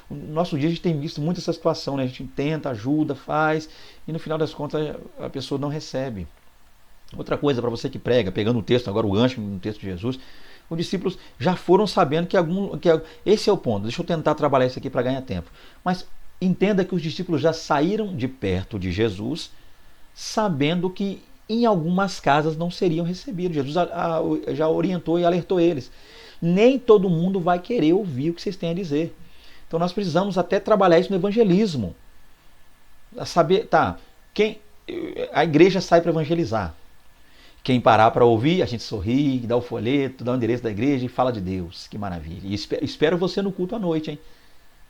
No nosso dia a gente tem visto muito essa situação, né? A gente tenta, ajuda, faz, e no final das contas a pessoa não recebe. Outra coisa para você que prega, pegando o texto, agora o gancho no texto de Jesus, os discípulos já foram sabendo que esse é o ponto. Deixa eu tentar trabalhar isso aqui para ganhar tempo. Mas entenda que os discípulos já saíram de perto de Jesus, sabendo que em algumas casas não seriam recebidos. Jesus já orientou e alertou eles. Nem todo mundo vai querer ouvir o que vocês têm a dizer. Então nós precisamos até trabalhar isso no evangelismo. Saber, a igreja sai para evangelizar. Quem parar para ouvir, a gente sorri, dá o folheto, dá o endereço da igreja e fala de Deus. Que maravilha. E espero você no culto à noite, hein?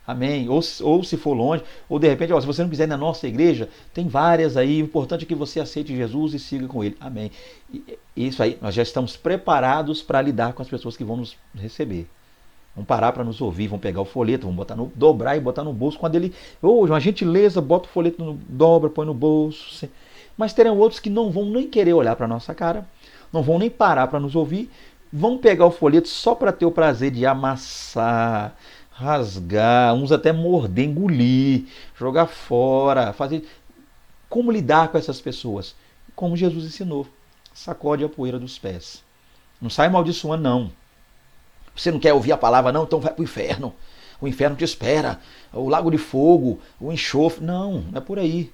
Amém? Ou se for longe, ou de repente, se você não quiser ir na nossa igreja, tem várias aí, o importante é que você aceite Jesus e siga com Ele. Amém. Isso aí, nós já estamos preparados para lidar com as pessoas que vão nos receber. Vão parar para nos ouvir, vão pegar o folheto, vão dobrar e botar no bolso. Quando ele, uma gentileza, bota o folheto, dobra, põe no bolso. Mas terão outros que não vão nem querer olhar para a nossa cara, não vão nem parar para nos ouvir, vão pegar o folheto só para ter o prazer de amassar, rasgar, uns até morder, engolir, jogar fora, fazer. Como lidar com essas pessoas? Como Jesus ensinou. Sacode a poeira dos pés. Não sai amaldiçoando, não. Você não quer ouvir a palavra, não? Então vai para o inferno. O inferno te espera. O lago de fogo, o enxofre. Não, não é por aí.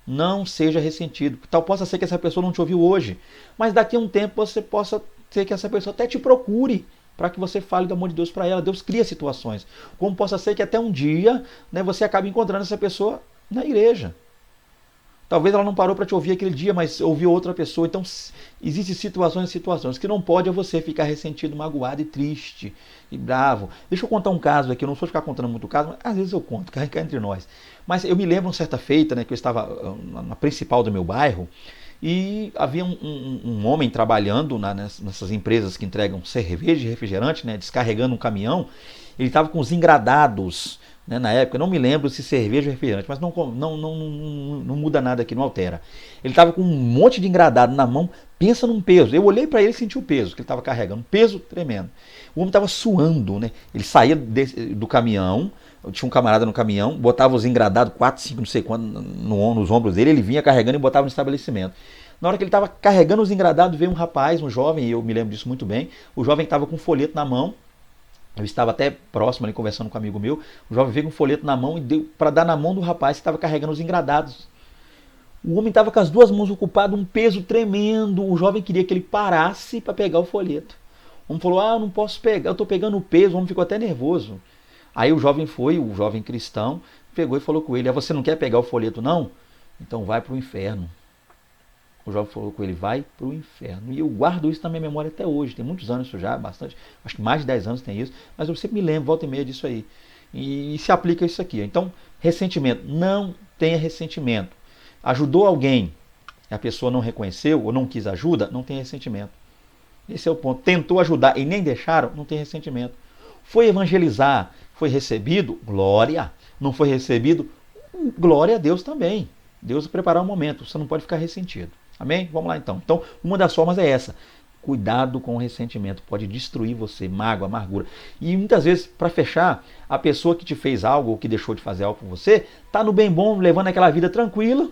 Não seja ressentido. Tal possa ser que essa pessoa não te ouviu hoje, mas daqui a um tempo você possa ser que essa pessoa até te procure para que você fale do amor de Deus para ela. Deus cria situações. Como possa ser que até um dia, né, você acabe encontrando essa pessoa na igreja. Talvez ela não parou para te ouvir aquele dia, mas ouviu outra pessoa. Então, existem situações e situações. Que não pode é você ficar ressentido, magoado e triste e bravo. Deixa eu contar um caso aqui. Eu não sou ficar contando muito caso, mas às vezes eu conto, cá entre nós. Mas eu me lembro uma certa feita, né, que eu estava na principal do meu bairro, e havia um homem trabalhando nessas empresas que entregam cerveja e refrigerante, né, descarregando um caminhão. Ele estava com os engradados, né, na época, eu não me lembro se cerveja ou refrigerante, mas não muda nada aqui, não altera. Ele estava com um monte de engradado na mão, pensa num peso. Eu olhei para ele e senti o peso que ele estava carregando, um peso tremendo. O homem estava suando, né? Ele saía do caminhão, tinha um camarada no caminhão, botava os engradados, 4, 5, não sei quanto, nos ombros dele, ele vinha carregando e botava no estabelecimento. Na hora que ele estava carregando os engradados, veio um rapaz, um jovem, e eu me lembro disso muito bem. O jovem estava com um folheto na mão. Eu estava até próximo ali conversando com um amigo meu. O jovem veio com um folheto na mão e deu para dar na mão do rapaz que estava carregando os engradados. O homem estava com as duas mãos ocupadas, um peso tremendo. O jovem queria que ele parasse para pegar o folheto. O homem falou: eu não posso pegar, eu estou pegando o peso. O homem ficou até nervoso. Aí o jovem cristão, pegou e falou com ele: você não quer pegar o folheto não? Então vai para o inferno. O jovem falou com ele: vai para o inferno. E eu guardo isso na minha memória até hoje. Tem muitos anos isso já, bastante. Acho que mais de 10 anos tem isso. Mas eu sempre me lembro, volta e meia disso aí. E se aplica isso aqui. Então, ressentimento. Não tenha ressentimento. Ajudou alguém, a pessoa não reconheceu ou não quis ajuda, não tem ressentimento. Esse é o ponto. Tentou ajudar e nem deixaram, não tem ressentimento. Foi evangelizar, foi recebido, glória. Não foi recebido, glória a Deus também. Deus vai preparar um momento, você não pode ficar ressentido. Amém? Vamos lá então. Então, uma das formas é essa. Cuidado com o ressentimento, pode destruir você, mágoa, amargura. E muitas vezes, para fechar, a pessoa que te fez algo ou que deixou de fazer algo com você, está no bem bom, levando aquela vida tranquila,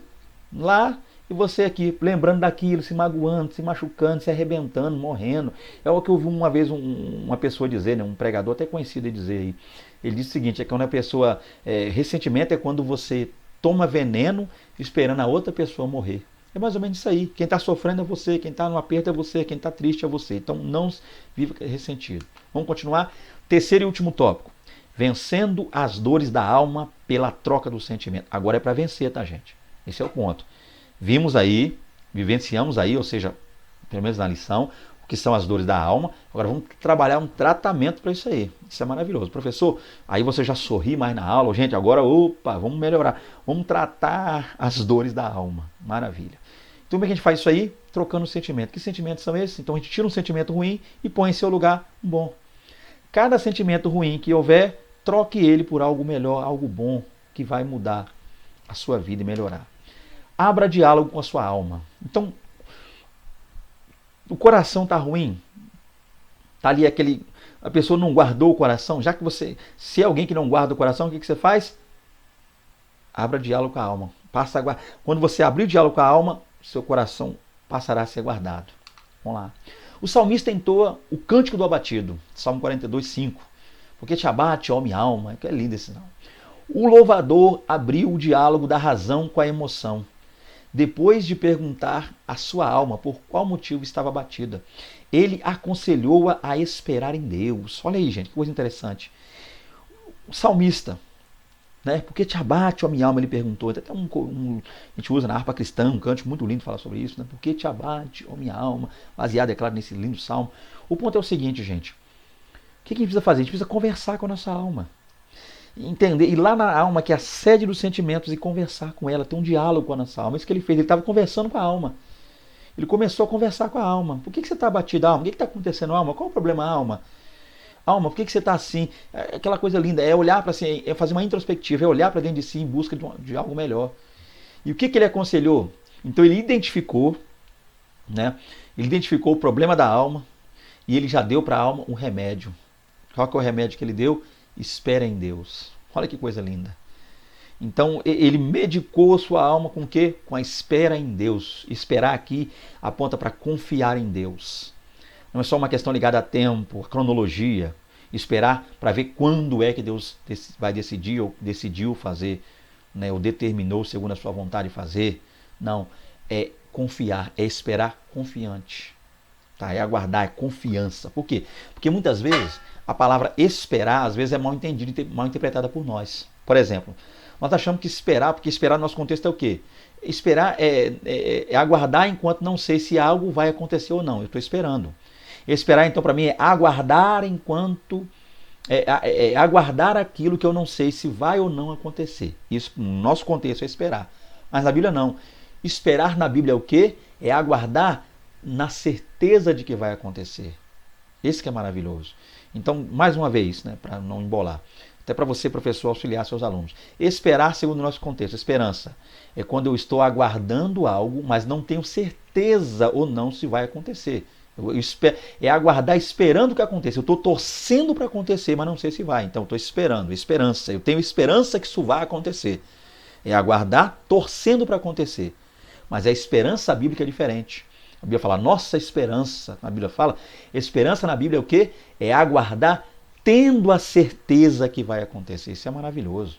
lá, e você aqui, lembrando daquilo, se magoando, se machucando, se arrebentando, morrendo. É o que eu ouvi uma vez uma pessoa dizer, né, um pregador até conhecido dizer aí. Ele disse o seguinte, é que quando a pessoa, ressentimento é quando você toma veneno esperando a outra pessoa morrer. É mais ou menos isso aí. Quem está sofrendo é você, quem está no aperto é você, quem está triste é você. Então não viva ressentido. Vamos continuar? Terceiro e último tópico. Vencendo as dores da alma pela troca do sentimento. Agora é para vencer, tá, gente? Esse é o ponto. Vimos aí, vivenciamos aí, ou seja, pelo menos na lição, o que são as dores da alma. Agora vamos trabalhar um tratamento para isso aí. Isso é maravilhoso. Professor, aí você já sorri mais na aula. Gente, agora, opa, vamos melhorar. Vamos tratar as dores da alma. Maravilha. Então como é que a gente faz isso aí? Trocando sentimento. Que sentimentos são esses? Então a gente tira um sentimento ruim e põe em seu lugar um bom. Cada sentimento ruim que houver, troque ele por algo melhor, algo bom, que vai mudar a sua vida e melhorar. Abra diálogo com a sua alma. Então, o coração está ruim, está ali a pessoa não guardou o coração, já que você, se é alguém que não guarda o coração, o que você faz? Abra diálogo com a alma. Quando você abrir o diálogo com a alma, seu coração passará a ser guardado. Vamos lá. O salmista entoa o cântico do abatido, Salmo 42, 5. Porque te abate, ó minha alma, que é lindo esse não. O louvador abriu o diálogo da razão com a emoção, depois de perguntar à sua alma por qual motivo estava abatida. Ele aconselhou-a a esperar em Deus. Olha aí, gente, que coisa interessante. O salmista, né? Por que te abate, ó minha alma? Ele perguntou. Até a gente usa na harpa cristã, um cântico muito lindo fala sobre isso. Né? Por que te abate, ó minha alma? Baseado, é claro, nesse lindo salmo. O ponto é o seguinte, gente. O que a gente precisa fazer? A gente precisa conversar com a nossa alma. Entender, ir lá na alma, que é a sede dos sentimentos, e conversar com ela, ter um diálogo com a nossa alma. Isso que ele fez, ele estava conversando com a alma. Ele começou a conversar com a alma. Por que você está abatido, alma? O que está acontecendo, alma? Qual é o problema, alma? Alma, por que você está assim? Aquela coisa linda, é olhar para si, é fazer uma introspectiva, é olhar para dentro de si em busca de algo melhor. E o que ele aconselhou? Então ele identificou, né? Ele identificou o problema da alma e ele já deu para a alma um remédio. Qual que é o remédio que ele deu? Espera em Deus. Olha que coisa linda. Então ele medicou a sua alma com o quê? Com a espera em Deus. Esperar aqui aponta para confiar em Deus. Não é só uma questão ligada a tempo, a cronologia. Esperar para ver quando é que Deus vai decidir ou decidiu fazer, né, ou determinou segundo a sua vontade fazer. Não, é confiar, é esperar confiante. Tá? É aguardar, é confiança. Por quê? Porque muitas vezes a palavra esperar, às vezes, é mal entendida e mal interpretada por nós. Por exemplo, nós achamos que esperar, porque esperar no nosso contexto é o quê? Esperar é aguardar enquanto não sei se algo vai acontecer ou não. Eu estou esperando. Esperar, então, para mim, é aguardar enquanto... aguardar aquilo que eu não sei se vai ou não acontecer. Isso, no nosso contexto, é esperar. Mas na Bíblia, não. Esperar na Bíblia é o quê? É aguardar na certeza de que vai acontecer. Esse que é maravilhoso. Então, mais uma vez, né, para não embolar, até para você, professor, auxiliar seus alunos. Esperar, segundo o nosso contexto, esperança é quando eu estou aguardando algo, mas não tenho certeza ou não se vai acontecer. É aguardar esperando que aconteça. Eu estou torcendo para acontecer, mas não sei se vai. Então, estou esperando. Esperança. Eu tenho esperança que isso vai acontecer. É aguardar torcendo para acontecer. Mas a esperança bíblica é diferente. A Bíblia fala, nossa esperança, a Bíblia fala, esperança na Bíblia é o quê? É aguardar tendo a certeza que vai acontecer. Isso é maravilhoso.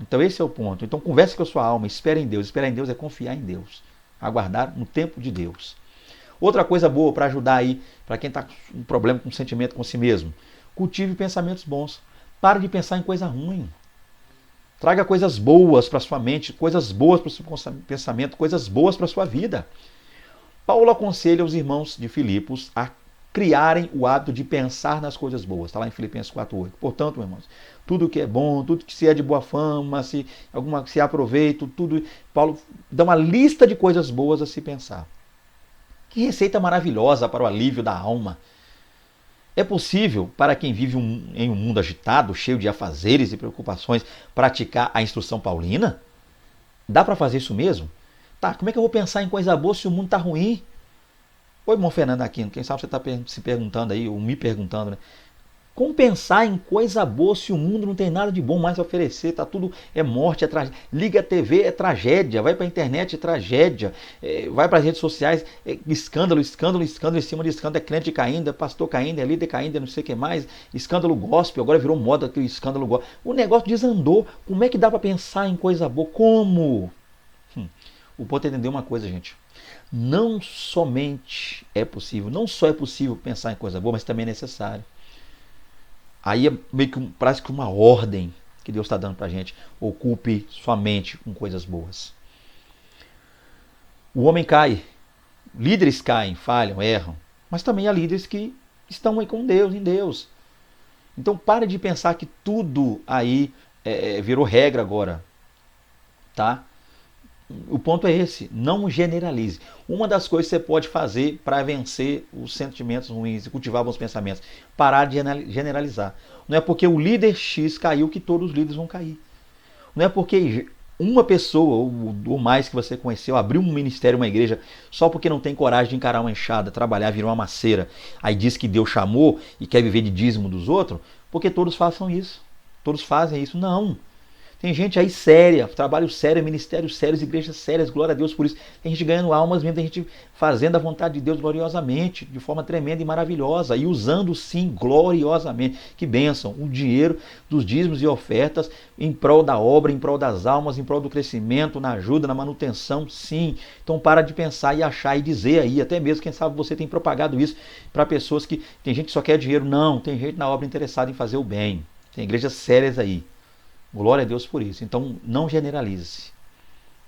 Então esse é o ponto. Então converse com a sua alma, espere em Deus. Esperar em Deus é confiar em Deus. Aguardar no tempo de Deus. Outra coisa boa para ajudar aí, para quem está com um problema com sentimento com si mesmo, cultive pensamentos bons. Pare de pensar em coisa ruim. Traga coisas boas para sua mente, coisas boas para o seu pensamento, coisas boas para a sua vida. Paulo aconselha os irmãos de Filipos a criarem o hábito de pensar nas coisas boas. Está lá em Filipenses 4:8. Portanto, meus irmãos, tudo que é bom, tudo que se é de boa fama, se há proveito, tudo. Paulo dá uma lista de coisas boas a se pensar. Que receita maravilhosa para o alívio da alma. É possível, para quem vive em um mundo agitado, cheio de afazeres e preocupações, praticar a instrução paulina? Dá para fazer isso mesmo? Tá, como é que eu vou pensar em coisa boa se o mundo está ruim? Oi, irmão Fernando Aquino, quem sabe você está se perguntando aí, ou me perguntando, né? Como pensar em coisa boa se o mundo não tem nada de bom mais a oferecer? Tá tudo é morte, é tragédia. Liga a TV, é tragédia. Vai para a internet, é tragédia. Vai para as redes sociais, é escândalo, escândalo, escândalo em cima de escândalo. É crente caindo, é pastor caindo, é líder caindo, é não sei o que mais. Escândalo gospel, agora virou moda que o escândalo gospel. O negócio desandou. Como é que dá para pensar em coisa boa? Como? O ponto é entender uma coisa, gente. Não somente é possível, não só é possível pensar em coisa boa, mas também é necessário. Aí é meio que parece que uma ordem que Deus está dando para a gente. Ocupe sua mente com coisas boas. O homem cai. Líderes caem, falham, erram. Mas também há líderes que estão aí com Deus, em Deus. Então pare de pensar que tudo aí virou regra agora. Tá? O ponto é esse, não generalize. Uma das coisas que você pode fazer para vencer os sentimentos ruins e cultivar bons pensamentos, parar de generalizar. Não é porque o líder X caiu que todos os líderes vão cair. Não é porque uma pessoa ou mais que você conheceu abriu um ministério, uma igreja, só porque não tem coragem de encarar uma enxada, trabalhar, virar uma maceira, aí diz que Deus chamou e quer viver de dízimo dos outros, porque todos façam isso. Todos fazem isso. Não. Tem gente aí séria, trabalho sério, ministérios sérios, igrejas sérias, glória a Deus por isso. Tem gente ganhando almas mesmo, tem gente fazendo a vontade de Deus gloriosamente, de forma tremenda e maravilhosa, e usando sim gloriosamente. Que bênção! O dinheiro dos dízimos e ofertas em prol da obra, em prol das almas, em prol do crescimento, na ajuda, na manutenção, sim. Então para de pensar e achar e dizer aí, até mesmo, quem sabe você tem propagado isso para pessoas que, tem gente que só quer dinheiro. Não, tem gente na obra interessada em fazer o bem. Tem igrejas sérias aí. Glória a Deus por isso. Então, não generalize.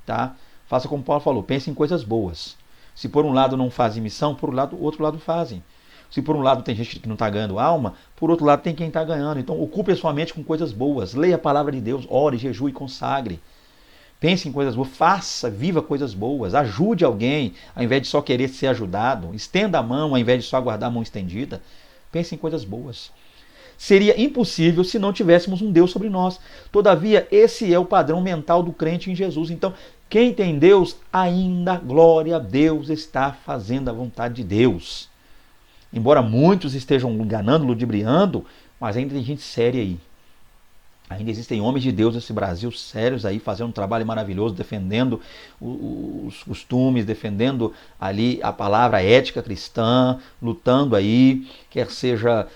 Tá? Faça como Paulo falou, pense em coisas boas. Se por um lado não fazem missão, por outro lado fazem. Se por um lado tem gente que não está ganhando alma, por outro lado tem quem está ganhando. Então, ocupe a sua mente com coisas boas. Leia a palavra de Deus, ore, jejue e consagre. Pense em coisas boas, faça, viva coisas boas. Ajude alguém, ao invés de só querer ser ajudado. Estenda a mão, ao invés de só guardar a mão estendida. Pense em coisas boas. Seria impossível se não tivéssemos um Deus sobre nós. Todavia, esse é o padrão mental do crente em Jesus. Então, quem tem Deus, ainda, glória a Deus, está fazendo a vontade de Deus. Embora muitos estejam enganando, ludibriando, mas ainda tem gente séria aí. Ainda existem homens de Deus nesse Brasil sérios aí, fazendo um trabalho maravilhoso, defendendo os costumes, defendendo ali a palavra a ética cristã, lutando aí, quer seja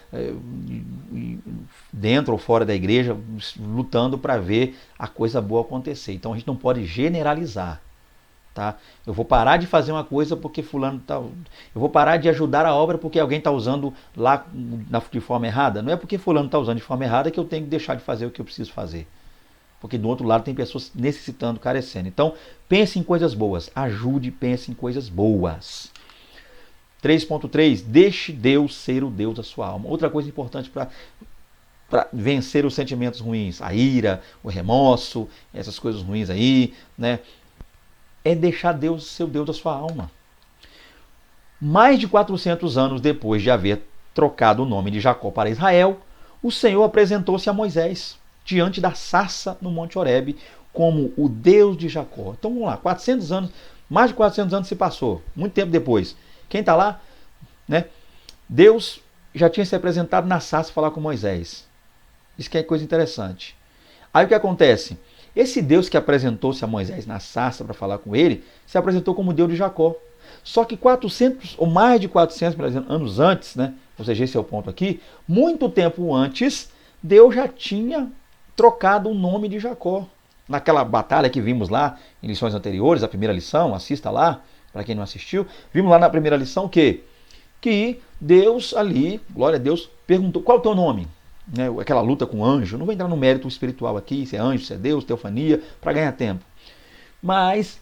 dentro ou fora da igreja, lutando para ver a coisa boa acontecer. Então a gente não pode generalizar. Tá? Eu vou parar de fazer uma coisa porque fulano tá. Eu vou parar de ajudar a obra porque alguém está usando lá de forma errada. Não é porque fulano está usando de forma errada que eu tenho que deixar de fazer o que eu preciso fazer. Porque do outro lado tem pessoas necessitando, carecendo. Então, pense em coisas boas. Ajude, pense em coisas boas. 3.3. Deixe Deus ser o Deus da sua alma. Outra coisa importante para vencer os sentimentos ruins, a ira, o remorso, essas coisas ruins aí, né? É deixar Deus ser o Deus da sua alma. Mais de 400 anos depois de haver trocado o nome de Jacó para Israel, o Senhor apresentou-se a Moisés diante da sarça no Monte Horebe como o Deus de Jacó. Então vamos lá, 400 anos, mais de 400 anos se passou, muito tempo depois. Quem está lá? Né? Deus já tinha se apresentado na sarça falar com Moisés. Isso que é coisa interessante. Aí o que acontece? Esse Deus que apresentou-se a Moisés na sarça para falar com ele, se apresentou como Deus de Jacó. Só que 400 ou mais de 400 anos antes, né? Ou seja, esse é o ponto aqui, muito tempo antes, Deus já tinha trocado o nome de Jacó. Naquela batalha que vimos lá em lições anteriores, a primeira lição, assista lá, para quem não assistiu, vimos lá na primeira lição o quê? Que Deus ali, glória a Deus, perguntou, qual é o teu nome? Né, aquela luta com o anjo, não vou entrar no mérito espiritual aqui, se é anjo, se é Deus, teofania, para ganhar tempo. Mas,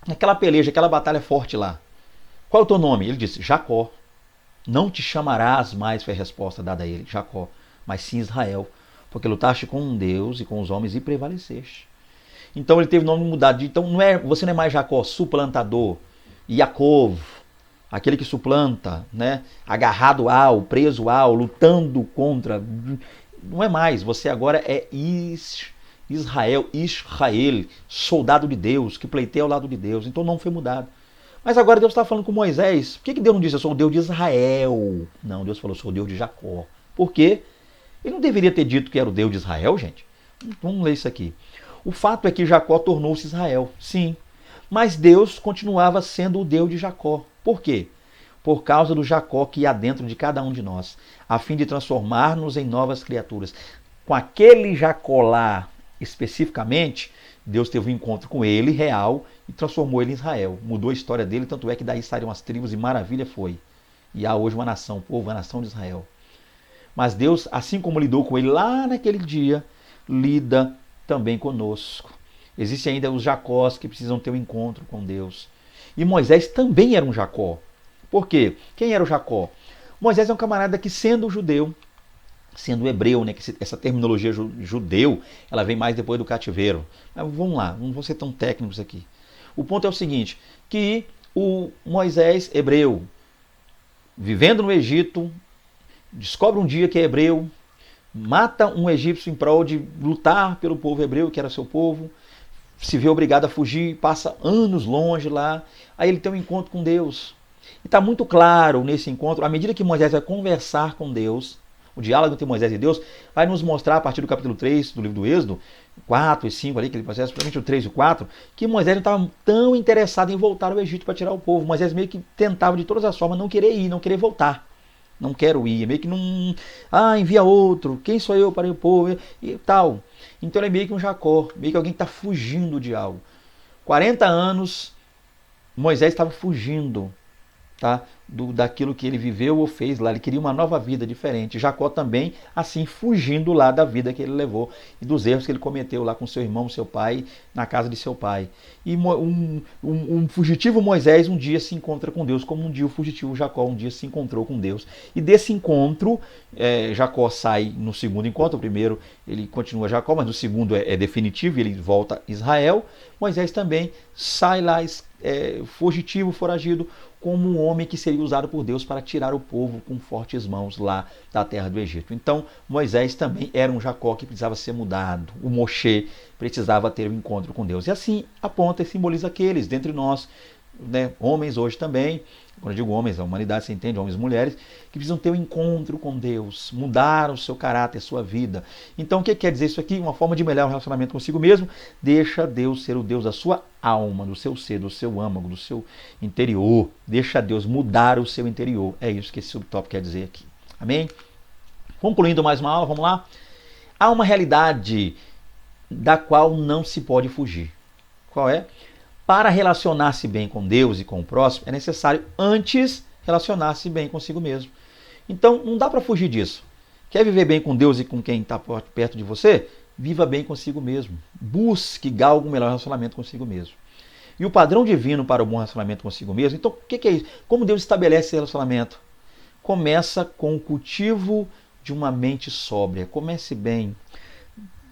naquela peleja, aquela batalha forte lá, qual é o teu nome? Ele disse, Jacó. Não te chamarás mais, foi a resposta dada a ele, Jacó, mas sim Israel, porque lutaste com um Deus e com os homens e prevaleceste. Então ele teve o nome mudado. Então você não é mais Jacó, suplantador, Yaakov, aquele que suplanta, né? Agarrado ao, preso ao, lutando contra. Não é mais. Você agora é Israel, soldado de Deus, que pleiteia ao lado de Deus. Então não foi mudado. Mas agora Deus está falando com Moisés. Por que Deus não disse, eu sou o Deus de Israel? Não, Deus falou, eu sou o Deus de Jacó. Por quê? Ele não deveria ter dito que era o Deus de Israel, gente? Vamos ler isso aqui. O fato é que Jacó tornou-se Israel, sim. Mas Deus continuava sendo o Deus de Jacó. Por quê? Por causa do Jacó que há dentro de cada um de nós, a fim de transformar-nos em novas criaturas. Com aquele Jacó lá, especificamente, Deus teve um encontro com ele, real, e transformou ele em Israel. Mudou a história dele, tanto é que daí saíram as tribos e maravilha foi. E há hoje uma nação, o povo, a nação de Israel. Mas Deus, assim como lidou com ele lá naquele dia, lida também conosco. Existem ainda os Jacós que precisam ter um encontro com Deus. E Moisés também era um Jacó. Por quê? Quem era o Jacó? Moisés é um camarada que, sendo judeu, sendo hebreu, né? Que essa terminologia judeu, ela vem mais depois do cativeiro. Mas vamos lá, não vou ser tão técnicos aqui. O ponto é o seguinte, que o Moisés, hebreu, vivendo no Egito, descobre um dia que é hebreu, mata um egípcio em prol de lutar pelo povo hebreu, que era seu povo, se vê obrigado a fugir, passa anos longe lá, aí ele tem um encontro com Deus. E está muito claro nesse encontro, à medida que Moisés vai conversar com Deus, o diálogo entre Moisés e Deus vai nos mostrar, a partir do capítulo 3 do livro do Êxodo, 4 e 5 ali, que ele processa, principalmente o 3 e o 4, que Moisés não estava tão interessado em voltar ao Egito para tirar o povo. Moisés meio que tentava de todas as formas não querer ir, não querer voltar. Não quero ir, meio que não... envia outro, quem sou eu para ir o povo e tal. Então ele é meio que um Jacó, meio que alguém que está fugindo de algo. 40 anos, Moisés estava fugindo, tá? Daquilo que ele viveu ou fez lá. Ele queria uma nova vida diferente. Jacó também, assim, fugindo lá da vida que ele levou e dos erros que ele cometeu lá com seu irmão, seu pai, na casa de seu pai. E um fugitivo Moisés um dia se encontra com Deus, como um dia o fugitivo Jacó um dia se encontrou com Deus. E desse encontro, Jacó sai no segundo encontro. O primeiro ele continua Jacó, mas no segundo é definitivo, ele volta a Israel. Moisés também sai lá fugitivo, foragido, como um homem que seria usado por Deus para tirar o povo com fortes mãos lá da terra do Egito. Então, Moisés também era um Jacó que precisava ser mudado. O Moshe precisava ter um encontro com Deus. E assim aponta e simboliza aqueles dentre nós, né, homens hoje também, quando eu digo homens, a humanidade se entende, homens e mulheres, que precisam ter um encontro com Deus, mudar o seu caráter, a sua vida. Então, o que quer dizer isso aqui? Uma forma de melhorar o relacionamento consigo mesmo, deixa Deus ser o Deus da sua alma, do seu ser, do seu âmago, do seu interior. Deixa Deus mudar o seu interior. É isso que esse subtópico quer dizer aqui. Amém? Concluindo mais uma aula, vamos lá? Há uma realidade da qual não se pode fugir. Qual é? Para relacionar-se bem com Deus e com o próximo, é necessário antes relacionar-se bem consigo mesmo. Então, não dá para fugir disso. Quer viver bem com Deus e com quem está perto de você? Viva bem consigo mesmo. Busque galgo um melhor relacionamento consigo mesmo. E o padrão divino para o bom relacionamento consigo mesmo, então, o que é isso? Como Deus estabelece esse relacionamento? Começa com o cultivo de uma mente sóbria. Comece bem.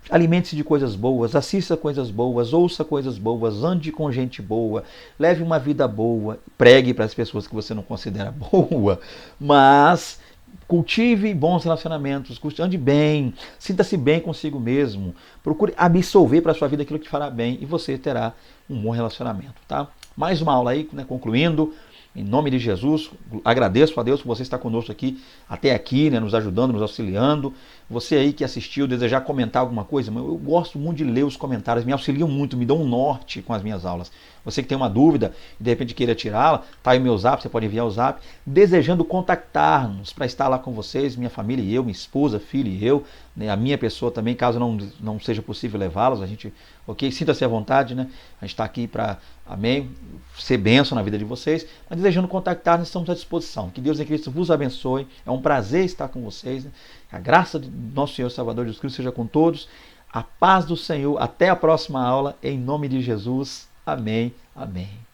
Alimente-se de coisas boas, assista coisas boas, ouça coisas boas, ande com gente boa, leve uma vida boa, pregue para as pessoas que você não considera boa, mas cultive bons relacionamentos, ande bem, sinta-se bem consigo mesmo, procure absolver para a sua vida aquilo que te fará bem e você terá um bom relacionamento, tá? Mais uma aula aí, né, concluindo. Em nome de Jesus, agradeço a Deus por você estar conosco aqui, até aqui, né, nos ajudando, nos auxiliando. Você aí que assistiu, desejar comentar alguma coisa, eu gosto muito de ler os comentários, me auxiliam muito, me dão um norte com as minhas aulas. Você que tem uma dúvida e de repente queira tirá-la, tá aí o meu zap, você pode enviar o zap, desejando contactar-nos para estar lá com vocês, minha família e eu, minha esposa, filho e eu, né, a minha pessoa também, caso não seja possível levá-los, a gente, ok? Sinta-se à vontade, né? A gente está aqui para, amém, ser bênção na vida de vocês, mas desejando contactar, nós estamos à disposição. Que Deus em Cristo vos abençoe, é um prazer estar com vocês, né? A graça de nosso Senhor Salvador Jesus Cristo seja com todos, a paz do Senhor, até a próxima aula, em nome de Jesus, amém, amém.